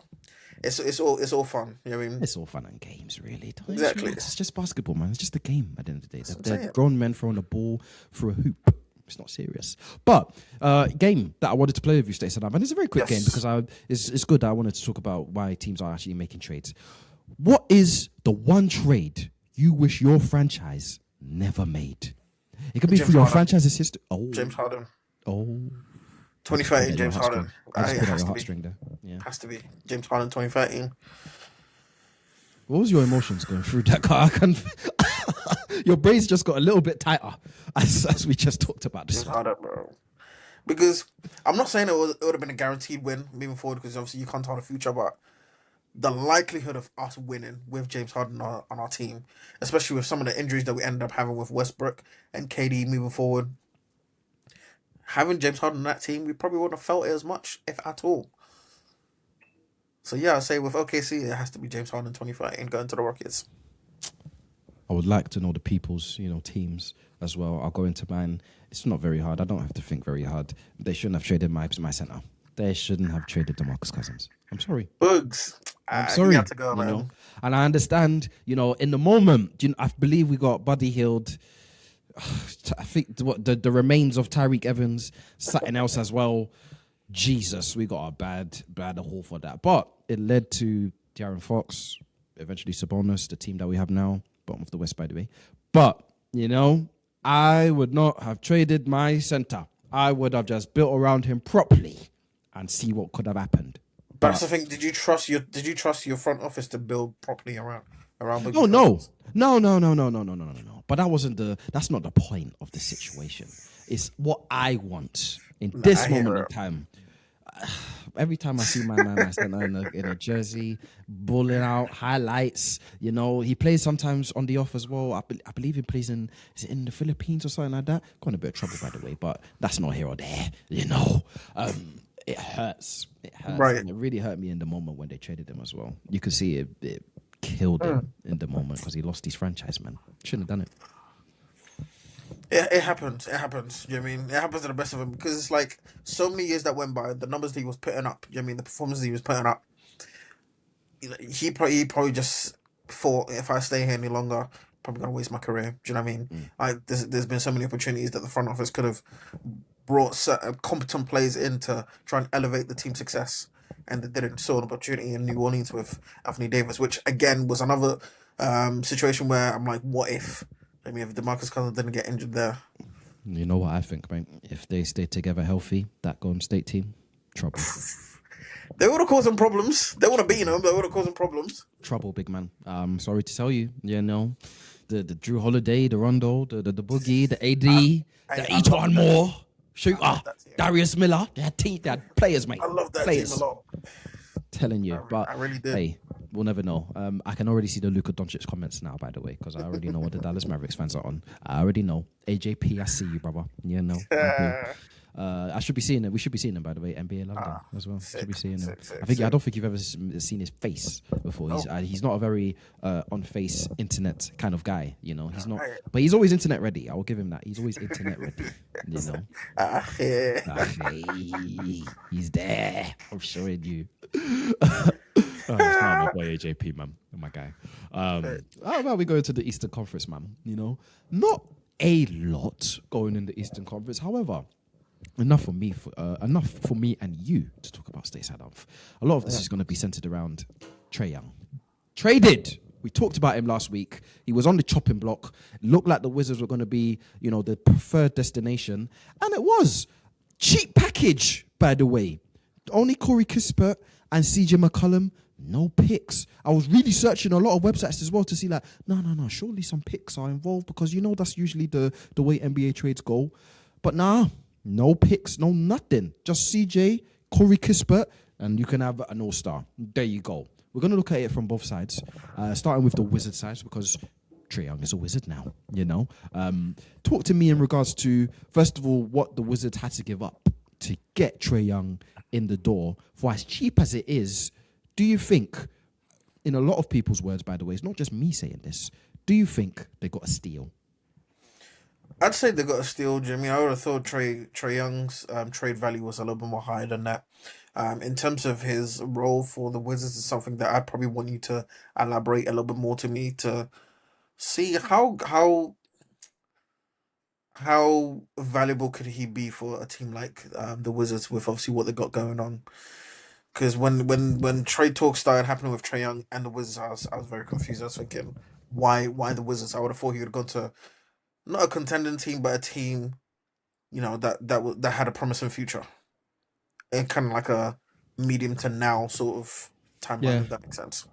Speaker 2: it's all fun. You know what I mean?
Speaker 1: It's all fun and games, really.
Speaker 2: Exactly.
Speaker 1: It's just basketball, man. It's just a game at the end of the day. They're grown men throwing a ball through a hoop. It's not serious. But game that I wanted to play with you, Stateside, and it's a very quick game because it's good that I wanted to talk about why teams are actually making trades. What is the one trade you wish your franchise never made? It could be for your franchise's history. Oh,
Speaker 2: James Harden.
Speaker 1: Oh,
Speaker 2: 2013 James Harden.
Speaker 1: I just put out your heartstring there. Yeah,
Speaker 2: has to be James Harden 2013.
Speaker 1: What was your emotions going through that car? Your brains just got a little bit tighter as we just talked about this.
Speaker 2: James Harden, bro. Because I'm not saying it would have been a guaranteed win moving forward because obviously you can't tell the future, but the likelihood of us winning with James Harden on our team, especially with some of the injuries that we ended up having with Westbrook and KD moving forward, having James Harden on that team, we probably wouldn't have felt it as much, if at all. So yeah, I'd say with OKC, it has to be James Harden 2013 going to the Rockets.
Speaker 1: I would like to know the people's, teams as well. I'll go into mine. It's not very hard. I don't have to think very hard. They shouldn't have traded my center. They shouldn't have traded DeMarcus Cousins. I'm sorry.
Speaker 2: Bugs.
Speaker 1: I'm sorry.
Speaker 2: You have to go, man.
Speaker 1: And I understand, in the moment, I believe we got Buddy Hield. I think the remains of Tyreek Evans, something else as well. Jesus, we got a bad haul for that. But it led to De'Aaron Fox, eventually Sabonis, the team that we have now. Bottom of the West, by the way. But, I would not have traded my center. I would have just built around him properly and see what could have happened.
Speaker 2: But that's the thing. Did you trust your front office to build properly around?
Speaker 1: No. But that's not the point of the situation. It's what I want in this moment in time. Every time I see my man in a jersey, balling out, highlights, he plays sometimes on the off as well. I believe he plays in the Philippines or something like that. Got in a bit of trouble, by the way, but that's not here or there, It hurts.
Speaker 2: Right.
Speaker 1: And it really hurt me in the moment when they traded him as well. You could see it killed him in the moment because he lost his franchise, man. Shouldn't have done it.
Speaker 2: It happens. You know what I mean? It happens to the best of them because it's like so many years that went by, the numbers that he was putting up, you know what I mean? The performances he was putting up, he probably just thought, if I stay here any longer, I'm probably going to waste my career. Do you know what I mean? Like, there's been so many opportunities that the front office could have brought certain competent players in to try and elevate the team's success. and they didn't saw an opportunity in New Orleans with Anthony Davis, which again was another situation where I'm like, what if? I mean, if DeMarcus Cousins didn't get injured there.
Speaker 1: You know what I think, mate? If they stay together healthy, that Golden State team, trouble.
Speaker 2: They would have caused them problems. They would have beaten them. They would have caused them problems.
Speaker 1: Trouble, big man. Sorry to tell you, the Drew Holiday, the Rondo, the Boogie, the AD, each one more shooter, Darius Miller. They had players, mate.
Speaker 2: I love that
Speaker 1: players.
Speaker 2: team a lot.
Speaker 1: Telling you,
Speaker 2: I really did.
Speaker 1: Hey, we'll never know. I can already see the Luka Doncic comments now, by the way, because I already know what the Dallas Mavericks fans are on. I already know. AJP, I see you, brother. I should be seeing it. We should be seeing him, by the way. NBA London as well. Should be seeing him. I don't think you've ever seen his face before. He's not a very on-face internet kind of guy. He's not. But he's always internet ready. I will give him that. He's always internet ready. He's there. I'm showing you. It's not my boy AJP, man. My guy. How about we go to the Eastern Conference, man? Not a lot going in the Eastern Conference. However, enough for me and you to talk about Stateside. A lot of this is going to be centered around Trae Young. Traded. We talked about him last week. He was on the chopping block. It looked like the Wizards were going to be, the preferred destination, and it was cheap package. By the way, only Corey Kispert and CJ McCollum. No picks. I was really searching a lot of websites as well to see no. Surely some picks are involved because that's usually the way NBA trades go. But nah. No picks, no nothing. Just CJ, Corey Kispert, and you can have an all-star. There you go. We're going to look at it from both sides, starting with the Wizard side because Trae Young is a Wizard now, Talk to me in regards to, first of all, what the Wizards had to give up to get Trae Young in the door. For as cheap as it is, do you think, in a lot of people's words, by the way, it's not just me saying this, do you think they got a steal?
Speaker 2: I'd say they got a steal, Jimmy. I would have thought Trae Young's trade value was a little bit more higher than that. In terms of his role for the Wizards, is something that I probably want you to elaborate a little bit more to me to see how valuable could he be for a team like the Wizards with obviously what they got going on. Because when trade talks started happening with Trae Young and the Wizards, I was very confused. I was thinking, why the Wizards? I would have thought he would have gone to not a contending team, but a team, that had a promising future, and kind of like a medium to now sort of timeline. If that makes sense.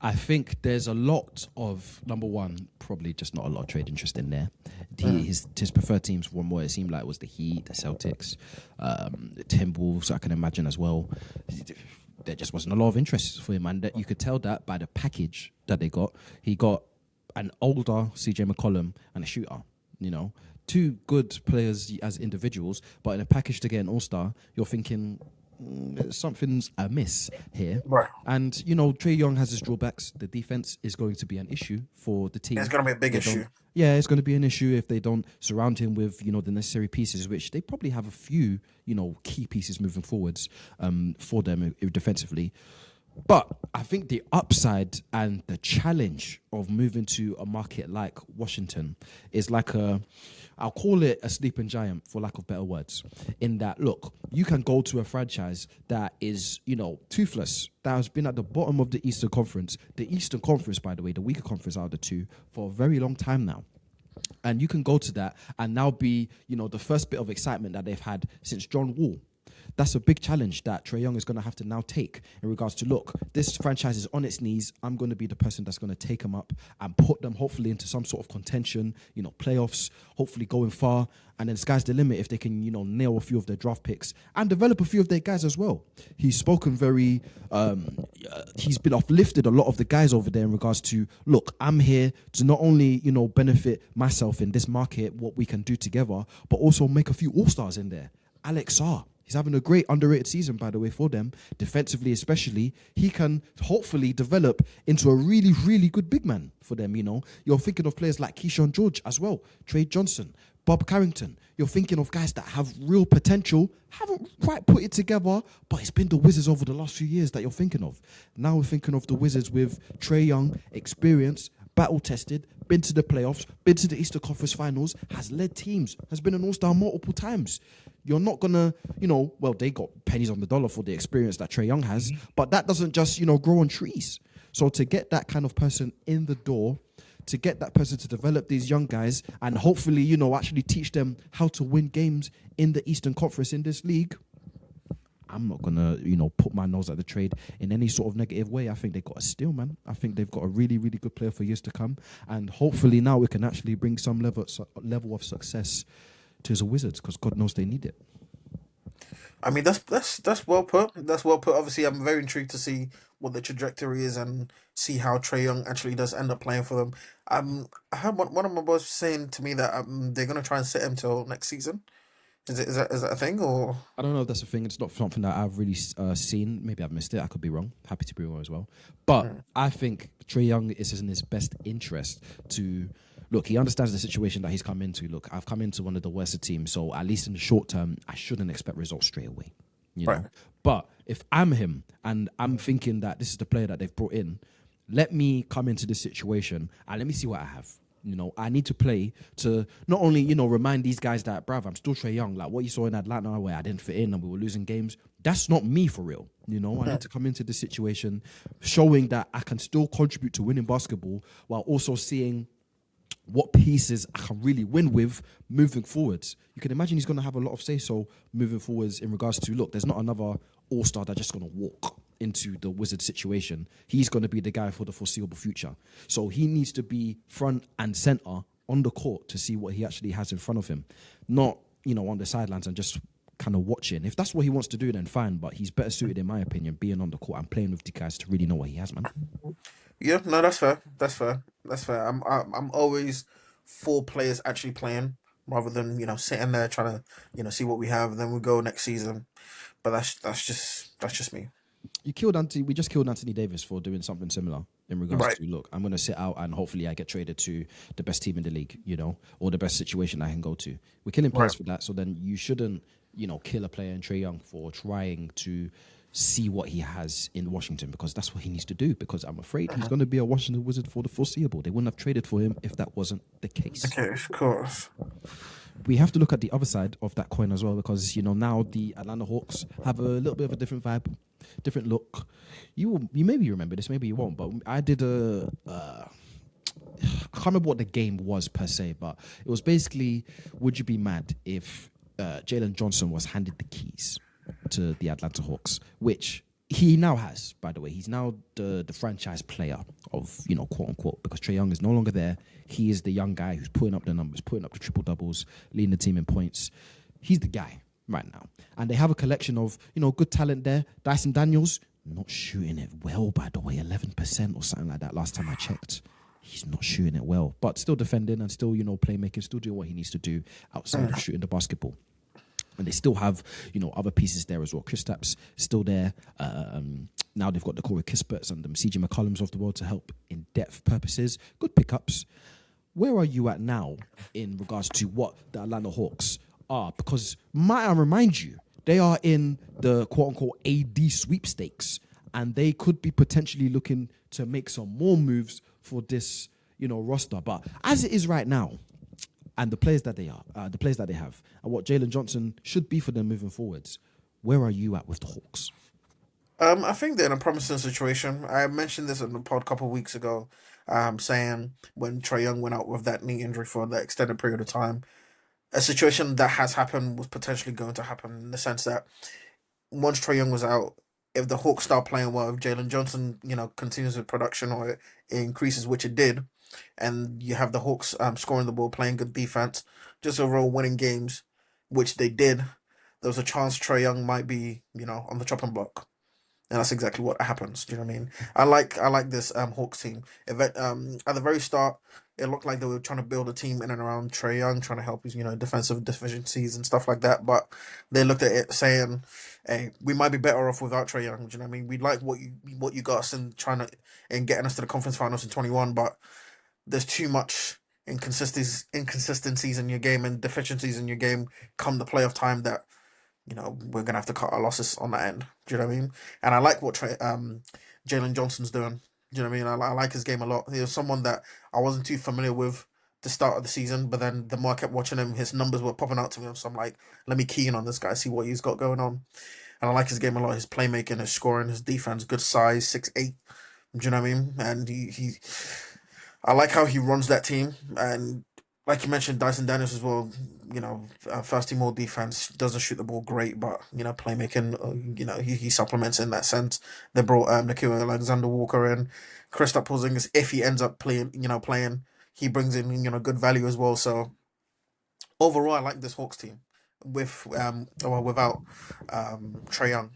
Speaker 1: I think there's a lot of, number one, probably just not a lot of trade interest in there. His preferred teams, from what it seemed like, was the Heat, the Celtics, the Timberwolves. I can imagine as well. There just wasn't a lot of interest for him, and that you could tell that by the package that they got. He got an older CJ McCollum and a shooter, two good players as individuals, but in a package to get an all-star, you're thinking something's amiss here.
Speaker 2: Right.
Speaker 1: And, Trae Young has his drawbacks. The defense is going to be an issue for the team.
Speaker 2: It's going to be a big issue.
Speaker 1: Yeah, it's going to be an issue if they don't surround him with, the necessary pieces, which they probably have a few, key pieces moving forwards for them defensively. But I think the upside and the challenge of moving to a market like Washington is I'll call it a sleeping giant, for lack of better words, in that, look, you can go to a franchise that is, toothless, that has been at the bottom of the Eastern Conference. The Eastern Conference, by the way, the weaker conference out of the two, for a very long time now. And you can go to that and now be, the first bit of excitement that they've had since John Wall. That's a big challenge that Trae Young is going to have to now take in regards to, look, this franchise is on its knees. I'm going to be the person that's going to take them up and put them hopefully into some sort of contention, playoffs, hopefully going far. And then sky's the limit if they can, nail a few of their draft picks and develop a few of their guys as well. He's spoken he's been uplifted a lot of the guys over there in regards to, look, I'm here to not only, benefit myself in this market, what we can do together, but also make a few all-stars in there. Alex Sarr. He's having a great underrated season, by the way, for them. Defensively especially, he can hopefully develop into a really, really good big man for them, You're thinking of players like Keyshawn George as well, Trey Johnson, Bob Carrington. You're thinking of guys that have real potential, haven't quite put it together, but it's been the Wizards over the last few years that you're thinking of. Now we're thinking of the Wizards with Trae Young, experience, battle-tested, been to the playoffs, been to the Eastern Conference Finals, has led teams, has been an all-star multiple times. you're not gonna, well, they got pennies on the dollar for the experience that Trae Young has, but that doesn't just, grow on trees. So to get that kind of person in the door, to get that person to develop these young guys and hopefully, actually teach them how to win games in the Eastern Conference in this league, I'm not gonna, put my nose at the trade in any sort of negative way. I think they got a steal, man. I think they've got a really, really good player for years to come, and hopefully now we can actually bring some level of success to the Wizards, because God knows they need it.
Speaker 2: I mean, that's well put. That's well put. Obviously, I'm very intrigued to see what the trajectory is and see how Trae Young actually does end up playing for them. I heard one of my boys saying to me that they're gonna try and set him till next season. Is that a thing or?
Speaker 1: I don't know if that's a thing. It's not something that I've really seen. Maybe I've missed it. I could be wrong. Happy to be wrong as well. But I think Trae Young is in his best interest to look. He understands the situation that he's come into. Look, I've come into one of the worst teams, so at least in the short term, I shouldn't expect results straight away.
Speaker 2: Right.
Speaker 1: But if I'm him and I'm thinking that this is the player that they've brought in, let me come into this situation and let me see what I have. I need to play to not only, remind these guys that, bruv, I'm still Trae Young. Like what you saw in Atlanta where I didn't fit in and we were losing games, that's not me for real. I need to come into this situation showing that I can still contribute to winning basketball while also seeing what pieces I can really win with moving forwards. You can imagine he's going to have a lot of say-so moving forwards in regards to, look, there's not another all-star that's just going to walk into the Wizard situation. He's going to be the guy for the foreseeable future. So he needs to be front and center on the court to see what he actually has in front of him, not, on the sidelines and just kind of watching. If that's what he wants to do, then fine, but he's better suited, in my opinion, being on the court and playing with the guys to really know what he has, man.
Speaker 2: Yeah, no, that's fair. That's fair. That's fair. I'm always for players actually playing rather than sitting there trying to see what we have and then we go next season. But that's just me.
Speaker 1: We just killed Anthony Davis for doing something similar in regards
Speaker 2: Right.
Speaker 1: to, look, I'm going to sit out and hopefully I get traded to the best team in the league, or the best situation I can go to. We're killing players
Speaker 2: Right.
Speaker 1: for that. So then you shouldn't, kill a player in Trae Young for trying to see what he has in Washington, because that's what he needs to do, because I'm afraid he's going to be a Washington Wizard for the foreseeable. They wouldn't have traded for him if that wasn't the case.
Speaker 2: Okay, of course.
Speaker 1: We have to look at the other side of that coin as well, because now the Atlanta Hawks have a little bit of a different vibe, different look. You maybe remember this, maybe you won't, but I did I can't remember what the game was per se, but it was basically, would you be mad if Jalen Johnson was handed the keys to the Atlanta Hawks, which he now has, by the way. He's now the franchise player of, quote unquote, because Trae Young is no longer there. He is the young guy who's putting up the numbers, putting up the triple doubles, leading the team in points. He's the guy right now. And they have a collection of, good talent there. Dyson Daniels, not shooting it well, by the way, 11% or something like that last time I checked. He's not shooting it well, but still defending and still, playmaking, still doing what he needs to do outside of shooting the basketball. And they still have, other pieces there as well. Kristaps still there. Now they've got the Corey Kisperts and the CJ McCollums of the world to help in depth purposes. Good pickups. Where are you at now in regards to what the Atlanta Hawks are? Because might I remind you, they are in the quote-unquote AD sweepstakes, and they could be potentially looking to make some more moves for this, roster. But as it is right now, and the players that they have, and what Jalen Johnson should be for them moving forwards, where are you at with the Hawks?
Speaker 2: I think they're in a promising situation. I mentioned this in the pod a couple of weeks ago, saying when Trae Young went out with that knee injury for that extended period of time, a situation that has happened was potentially going to happen in the sense that once Trae Young was out, if the Hawks start playing well, if Jalen Johnson, continues with production or it increases, which it did, and you have the Hawks scoring the ball, playing good defense, just overall winning games, which they did, there was a chance Trae Young might be, on the chopping block. And that's exactly what happens. Do you know what I mean? I like this Hawks team. At the very start, it looked like they were trying to build a team in and around Trae Young, trying to help his defensive deficiencies and stuff like that. But they looked at it saying, "Hey, we might be better off without Trae Young." Do you know what I mean? We like what you got us in trying to and getting us to the conference finals in 21, but there's too much inconsistencies in your game and deficiencies in your game come the playoff time that we're gonna have to cut our losses on that end. Do you know what I mean? And I like what Jalen Johnson's doing. Do you know what I mean? I like his game a lot. He was someone that I wasn't too familiar with the start of the season, but then the more I kept watching him, his numbers were popping out to me. So I'm like, let me key in on this guy, see what he's got going on. And I like his game a lot. His playmaking, his scoring, his defense, good size, 6'8". Do you know what I mean? And I like how he runs that team. And like you mentioned, Dyson Daniels as well. First team all defense, doesn't shoot the ball great, but playmaking. He supplements in that sense. They brought Nikhil Alexander Walker in, Kristaps Porzingis. If he ends up playing, he brings in good value as well. So overall, I like this Hawks team without Trae Young,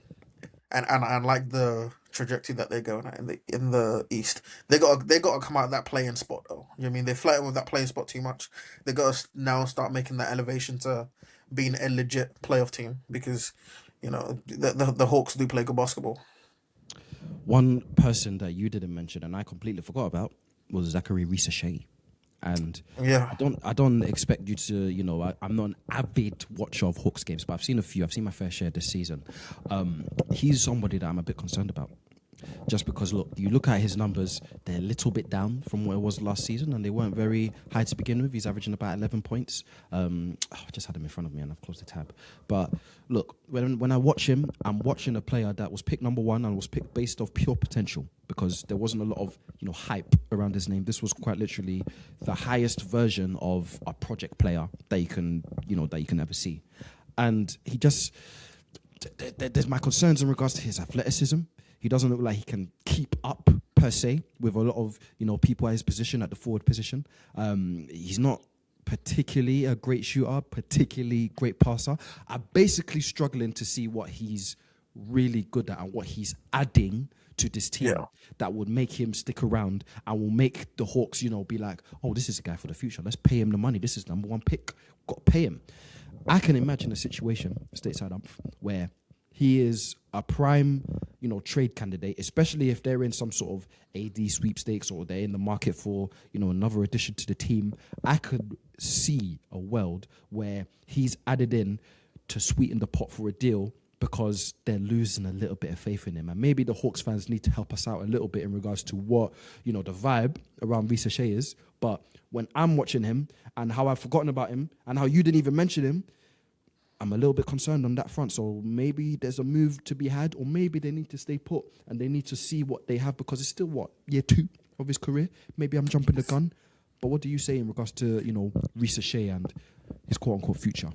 Speaker 2: and I like the trajectory that they're going at in the East. They got to come out of that playing spot though. You know what I mean? They're flirting with that playing spot too much. They got to now start making that elevation to being a legit playoff team because the Hawks do play good basketball.
Speaker 1: One person that you didn't mention and I completely forgot about was Zachary Risachet. And
Speaker 2: yeah,
Speaker 1: I don't expect you to, I'm not an avid watcher of Hawks games, but I've seen a few. I've seen my fair share this season. He's somebody that I'm a bit concerned about. Just because, look, you look at his numbers, they're a little bit down from what it was last season, and they weren't very high to begin with. He's averaging about 11 points. I just had him in front of me, and I've closed the tab. But look, when I watch him, I'm watching a player that was picked number one and was picked based off pure potential because there wasn't a lot of hype around his name. This was quite literally the highest version of a project player that you can ever see, and he just there's my concerns in regards to his athleticism. He doesn't look like he can keep up per se with a lot of people at his position, at the forward position. He's not particularly a great shooter, particularly great passer. I'm basically struggling to see what he's really good at and what he's adding to this team that would make him stick around and will make the Hawks, be like, oh, this is a guy for the future. Let's pay him the money. This is number one pick. Got to pay him. I can imagine a situation, stateside up, where he is a prime, trade candidate, especially if they're in some sort of AD sweepstakes or they're in the market for, another addition to the team. I could see a world where he's added in to sweeten the pot for a deal because they're losing a little bit of faith in him. And maybe the Hawks fans need to help us out a little bit in regards to what, the vibe around Risachet is. But when I'm watching him and how I've forgotten about him and how you didn't even mention him, I'm a little bit concerned on that front. So maybe there's a move to be had, or maybe they need to stay put and they need to see what they have because it's still, year 2 of his career? Maybe I'm jumping the gun. But what do you say in regards to, Risachet and his quote-unquote future?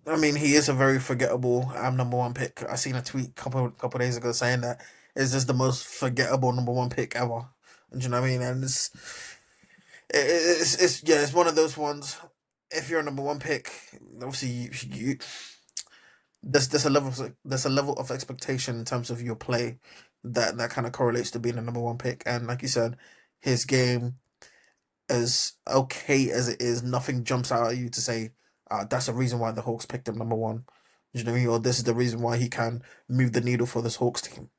Speaker 2: I mean, he is a very forgettable number one pick. I seen a tweet couple days ago saying that is this the most forgettable number one pick ever. Do you know what I mean? And it's one of those ones. If you're a number one pick, obviously there's a level of expectation in terms of your play that kind of correlates to being a number one pick. And like you said, his game, as okay as it is, nothing jumps out at you to say that's the reason why the Hawks picked him number one. You know what I mean? Or this is the reason why he can move the needle for this Hawks team.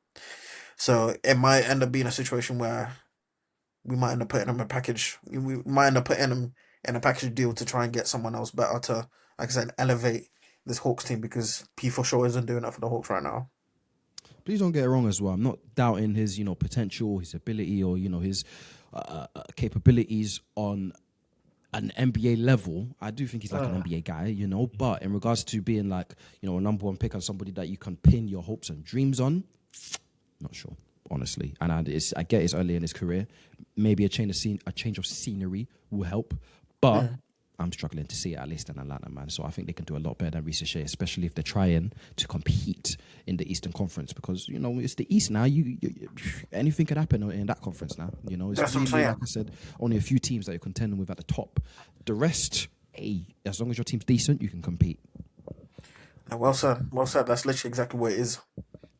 Speaker 2: So it might end up being a situation where we might end up putting him in a package. We might end up putting him in a package deal to try and get someone else better to, like I said, elevate this Hawks team because P for sure isn't doing that for the Hawks right now.
Speaker 1: Please don't get it wrong as well. I'm not doubting his, potential, his ability, or his capabilities on an NBA level. I do think he's like an NBA guy, But in regards to being like, a number one pick and somebody that you can pin your hopes and dreams on, not sure, honestly. And I get it's early in his career. Maybe a change of scenery will help, but. I'm struggling to see it, at least in Atlanta, man. So I think they can do a lot better than Risachet, especially if they're trying to compete in the Eastern Conference because, it's the East now. You anything could happen in that conference now. It's
Speaker 2: That's
Speaker 1: really,
Speaker 2: what I'm saying.
Speaker 1: like I said, only a few teams that you're contending with at the top. The rest, as long as your team's decent, you can compete.
Speaker 2: Well said. Well said. That's literally exactly what it is.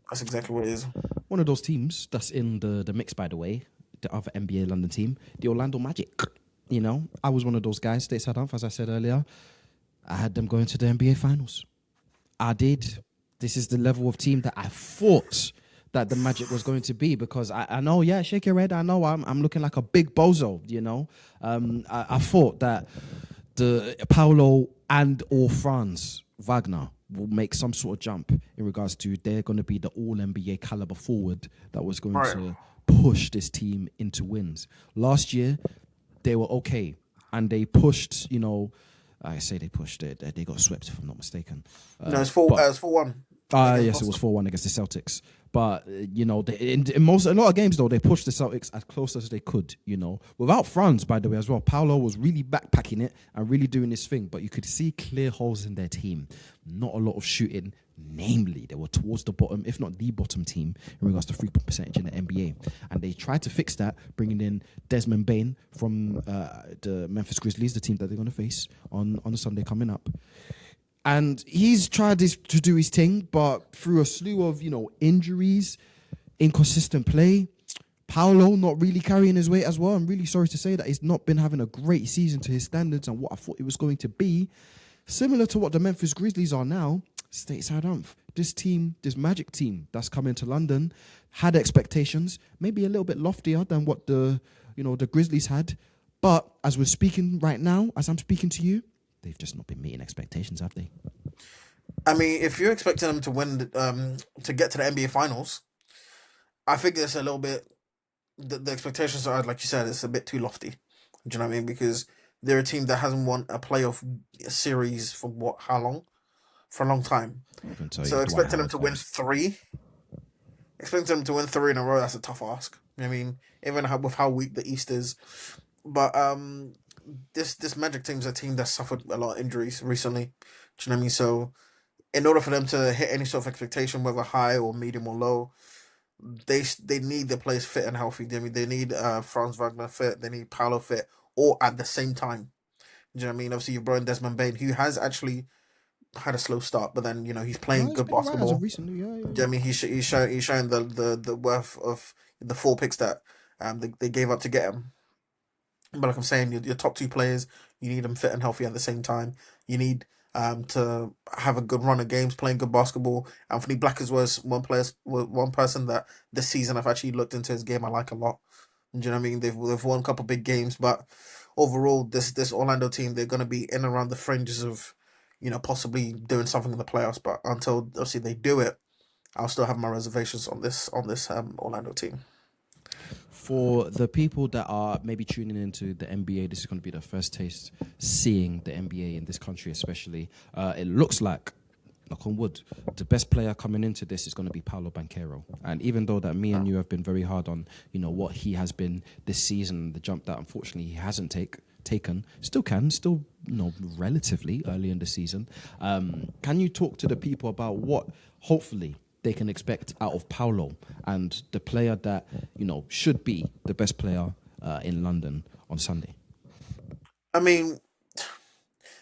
Speaker 2: That's exactly what it is.
Speaker 1: One of those teams that's in the mix, by the way, the other NBA London team, the Orlando Magic. I was one of those guys, stateside up, as I said earlier. I had them going to the NBA Finals. I did. This is the level of team that I thought that the Magic was going to be because I know, shake your head. I know I'm looking like a big bozo, I thought that the Paolo and or Franz Wagner will make some sort of jump in regards to they're going to be the all-NBA caliber forward that was going to push this team into wins. Last year, they were okay. and they pushed. I say they pushed it. They got swept, if I'm not mistaken.
Speaker 2: No, it's 4-1.
Speaker 1: Yes, it was 4-1 against the Celtics. But in a lot of games though, they pushed the Celtics as close as they could. Without Franz, by the way, as well. Paolo was really backpacking it and really doing his thing. But you could see clear holes in their team. Not a lot of shooting. Namely, they were towards the bottom, if not the bottom team, in regards to 3-point percentage in the NBA. And they tried to fix that, bringing in Desmond Bane from the Memphis Grizzlies, the team that they're going to face on the Sunday coming up. And he's tried to do his thing, but through a slew of, injuries, inconsistent play, Paolo not really carrying his weight as well. I'm really sorry to say that he's not been having a great season to his standards and what I thought it was going to be. Similar to what the Memphis Grizzlies are now, Stateside Umph. This team, this Magic team that's coming to London, had expectations, maybe a little bit loftier than what the Grizzlies had. But as we're speaking right now, as I'm speaking to you, they've just not been meeting expectations, have they?
Speaker 2: I mean, if you're expecting them to win, to get to the NBA Finals, I think it's a little bit. The expectations are, like you said, it's a bit too lofty. Do you know what I mean? Because they're a team that hasn't won a playoff series for how long? For a long time. So expecting them to win three in a row, that's a tough ask. I mean, even with how weak the East is. But this Magic team's a team that suffered a lot of injuries recently. Do you know what I mean? So in order for them to hit any sort of expectation, whether high or medium or low, they need the players fit and healthy. I mean, they need Franz Wagner fit, they need Paolo fit, all at the same time. Do you know what I mean? Obviously, you've brought in Desmond Bane, who has actually had a slow start, but then he's playing good basketball.
Speaker 1: Right recently, yeah.
Speaker 2: I mean, he's showing the worth of the 4 picks that they gave up to get him. But like I'm saying, your top 2 players, you need them fit and healthy at the same time. You need to have a good run of games, playing good basketball. Anthony Black as well is one person that this season I've actually looked into his game. I like a lot. Do you know what I mean? They've won a couple big games, but overall, this Orlando team, they're going to be in and around the fringes of possibly doing something in the playoffs. But until obviously they do it, I'll still have my reservations on this Orlando team.
Speaker 1: For the people that are maybe tuning into the NBA, this is going to be their first taste seeing the NBA in this country, especially. It looks like, knock on wood, the best player coming into this is going to be Paolo Banchero. And even though that me and you have been very hard on, what he has been this season, the jump that unfortunately he hasn't taken, still relatively early in the season. Can you talk to the people about what, hopefully, they can expect out of Paolo and the player that should be the best player in London on Sunday?
Speaker 2: I mean,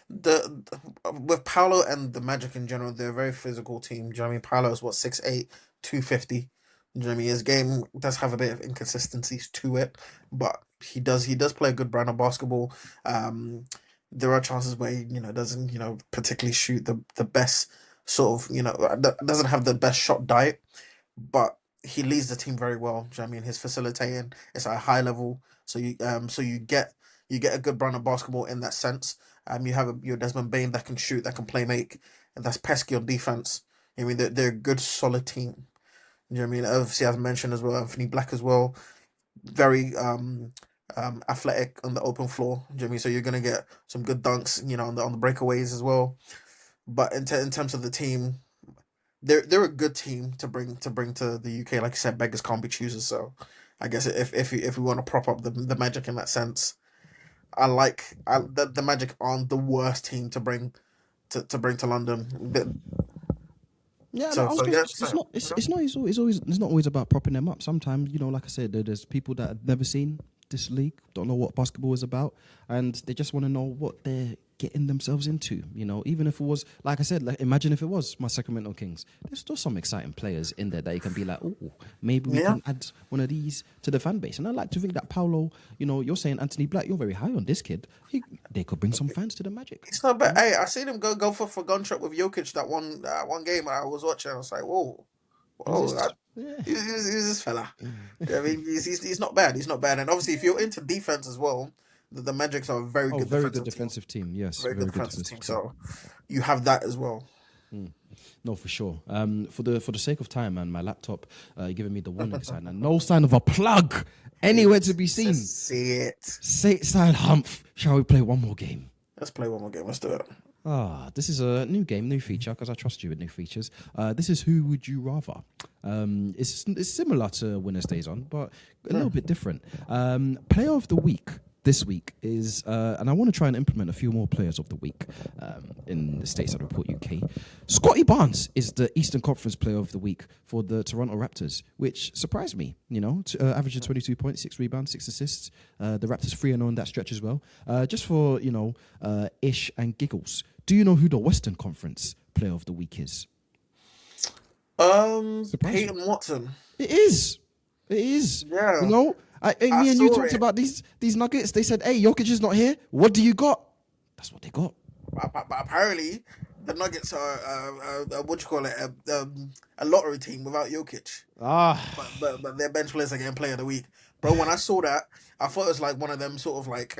Speaker 2: with Paolo and the Magic in general, they're a very physical team. Do you know what I mean? Paolo is 6'8", 250. Do you know what I mean? His game does have a bit of inconsistencies to it, but he does play a good brand of basketball. There are chances where he doesn't particularly shoot the best sort of doesn't have the best shot diet, but he leads the team very well. Do you know what I mean? His facilitating is at a high level, so you get a good brand of basketball in that sense. You have your Desmond Bane that can shoot, that can play make, and that's pesky on defense. I mean, they're a good solid team. You know what I mean? Obviously, as I mentioned as well, Anthony Black as well, very athletic on the open floor. Do you know what I mean? So you're gonna get some good dunks, on the breakaways as well. But in terms of the team, they're a good team to bring to the UK. Like I said, beggars can't be choosers. So I guess if we want to prop up the Magic in that sense, the Magic aren't the worst team to bring to London.
Speaker 1: Yeah, it's not always about propping them up. Sometimes, like I said, there's people that have never seen this league, don't know what basketball is about, and they just want to know what they're getting themselves into. Even if it was, like I said, imagine if it was my Sacramento Kings. There's still some exciting players in there that you can be like, oh, maybe we can add one of these to the fan base. And I like to think that Paolo, you're saying Anthony Black, you're very high on this kid. They could bring some fans to the Magic.
Speaker 2: It's not bad. Hey, I seen him go for gunshot with Jokic that one game I was watching. I was like, whoa. He's this fella. I mean, he's not bad. He's not bad. And obviously, if you're into defense as well, the Magics are a very good
Speaker 1: defensive team. Yes,
Speaker 2: very good defensive team. So you have that as well.
Speaker 1: No, for sure. For the sake of time and my laptop giving me the warning sign and no sign of a plug anywhere to be seen.
Speaker 2: See it.
Speaker 1: Stateside Humph. Shall we play one more game?
Speaker 2: Let's play one more game. Let's do it.
Speaker 1: This is a new game, new feature, because I trust you with new features. This is Who Would You Rather? It's similar to Winner Stays On, but a little bit different. Player of the Week this week is, and I want to try and implement a few more players of the week in the Stateside Report UK. Scotty Barnes is the Eastern Conference Player of the Week for the Toronto Raptors, which surprised me, averaging 22 points, 6 rebounds, 6 assists. The Raptors 3-0 in that stretch as well. Just for, ish and giggles. Do you know who the Western Conference Player of the Week is?
Speaker 2: Peyton Watson.
Speaker 1: It is.
Speaker 2: Yeah.
Speaker 1: Me and you talked about these Nuggets. They said, "Hey, Jokic is not here. What do you got?" That's what they got.
Speaker 2: But apparently, the Nuggets are a lottery team without Jokic. But their bench players are getting Player of the Week, bro. When I saw that, I thought it was like one of them sort of like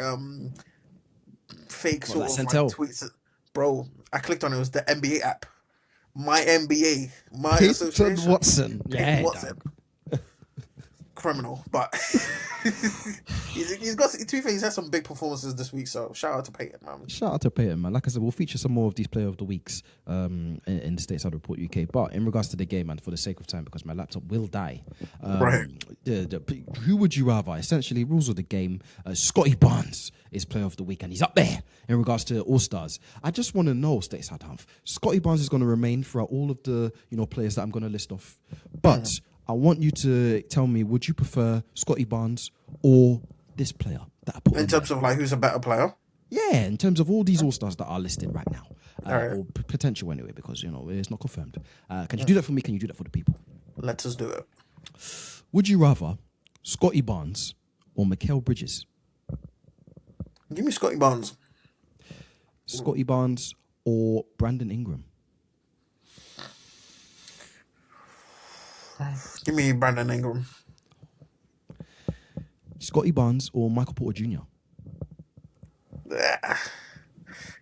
Speaker 2: fake sort of like tweets. Bro, I clicked on it. It was the NBA app. My NBA, my
Speaker 1: Peyton
Speaker 2: association.
Speaker 1: Watson.
Speaker 2: Peyton Watson. Criminal, but he's got. To be fair, he's had some big performances this week. So shout out to Peyton, man.
Speaker 1: Shout out to Peyton, man. Like I said, we'll feature some more of these Player of the Weeks in the Stateside Report UK. But in regards to the game, and for the sake of time, because my laptop will die,
Speaker 2: right.
Speaker 1: Who would you rather? Essentially, rules of the game. Scotty Barnes is Player of the Week, and he's up there in regards to All Stars. I just want to know, Stateside Humph, Scotty Barnes is going to remain throughout all of the players that I'm going to list off, but. I want you to tell me, would you prefer Scotty Barnes or this player that I put
Speaker 2: in terms of like who's a better player?
Speaker 1: Yeah, in terms of all these All-Stars that are listed right now.
Speaker 2: Right.
Speaker 1: Or potential anyway, because, it's not confirmed. Can you do that for me? Can you do that for the people?
Speaker 2: Let us do it.
Speaker 1: Would you rather Scotty Barnes or Mikal Bridges?
Speaker 2: Give me Scotty Barnes.
Speaker 1: Scotty Barnes or Brandon Ingram?
Speaker 2: Give me Brandon Ingram.
Speaker 1: Scotty Barnes or Michael Porter Jr.?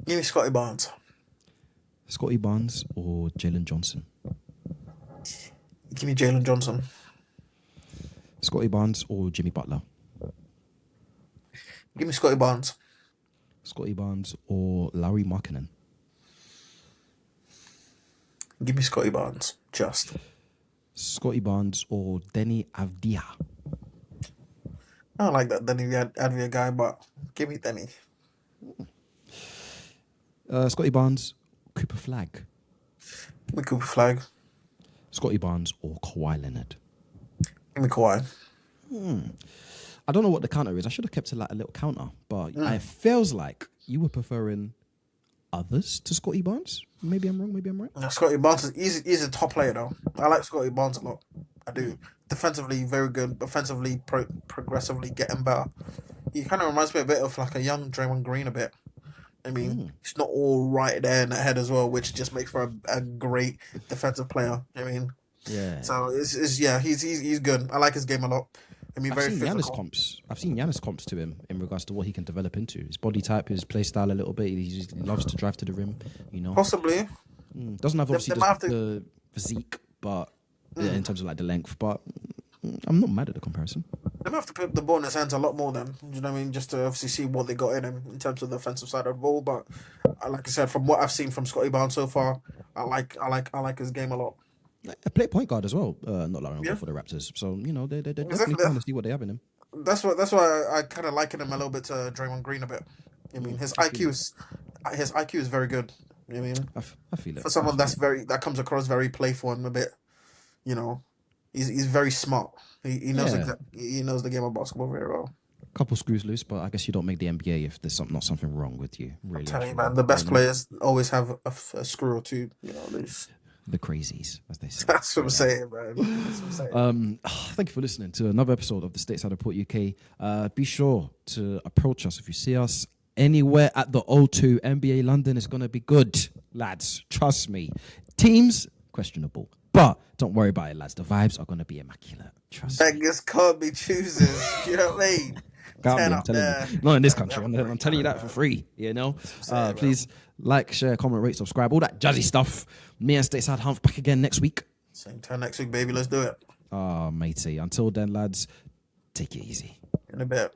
Speaker 2: Give me Scotty Barnes.
Speaker 1: Scotty Barnes or Jalen Johnson?
Speaker 2: Give me Jalen Johnson.
Speaker 1: Scotty Barnes or Jimmy Butler?
Speaker 2: Give me Scotty Barnes.
Speaker 1: Scotty Barnes or Lauri Markkanen?
Speaker 2: Give me Scotty Barnes. Just.
Speaker 1: Scotty Barnes or Denny Avdia?
Speaker 2: I don't like that Denny Avdia guy, but give me Denny.
Speaker 1: Scotty Barnes, Cooper Flag?
Speaker 2: Give me Cooper Flag.
Speaker 1: Scotty Barnes or Kawhi Leonard?
Speaker 2: Give me Kawhi.
Speaker 1: I don't know what the counter is. I should have kept a little counter, but it feels like you were preferring others to Scotty Barnes. Maybe I'm wrong, maybe I'm right.
Speaker 2: No, Scotty Barnes, he's a top player though. I like Scotty Barnes a lot. I do. Defensively, very good. Offensively, progressively getting better. He kind of reminds me a bit of like a young Draymond Green a bit. I mean, it's not all right there in the head as well, which just makes for a great defensive player. I mean,
Speaker 1: yeah.
Speaker 2: So he's good. I like his game a lot. I mean, very physical.
Speaker 1: I've seen Giannis comps to him in regards to what he can develop into. His body type, his play style a little bit. He loves to drive to the rim,
Speaker 2: Possibly.
Speaker 1: Doesn't have obviously the physique, but in terms of like the length. But I'm not mad at the comparison.
Speaker 2: They might have to put the ball in his hands a lot more then. You know what I mean? Just to obviously see what they got in him in terms of the offensive side of the ball. But like I said, from what I've seen from Scotty Barnes so far, I like his game a lot.
Speaker 1: I play point guard as well, not long ago for the Raptors. So they're definitely trying to see what they have in him.
Speaker 2: That's why I kind of liken him a little bit to Draymond Green a bit. I mean, his IQ is very good. You know what I mean?
Speaker 1: I feel it
Speaker 2: for someone that comes across very playful and a bit, he's very smart. He knows he knows the game of basketball very well.
Speaker 1: Couple screws loose, but I guess you don't make the NBA if there's not something wrong with you. Really,
Speaker 2: I'm telling you, man, the best players always have a screw or two. Loose.
Speaker 1: The crazies, as they say.
Speaker 2: That's what I'm saying, man. That's what I'm saying.
Speaker 1: Thank you for listening to another episode of the Stateside Report UK. Be sure to approach us if you see us anywhere at the O2. NBA London is going to be good, lads. Trust me. Teams, questionable. But don't worry about it, lads. The vibes are going to be immaculate. Trust me.
Speaker 2: Beggars can't be choosers. You know what I mean?
Speaker 1: Can't
Speaker 2: 10
Speaker 1: be, I'm
Speaker 2: up
Speaker 1: telling
Speaker 2: there.
Speaker 1: you. Not in this
Speaker 2: We
Speaker 1: country.
Speaker 2: have a
Speaker 1: I'm
Speaker 2: great
Speaker 1: telling you
Speaker 2: time,
Speaker 1: that for
Speaker 2: man.
Speaker 1: free, you know?
Speaker 2: saying,
Speaker 1: Please like, share, comment, rate, subscribe, all that jazzy stuff. Me and Stateside Humph back again next week.
Speaker 2: Same time next week, baby. Let's do it.
Speaker 1: Matey. Until then, lads, take it easy.
Speaker 2: In a bit.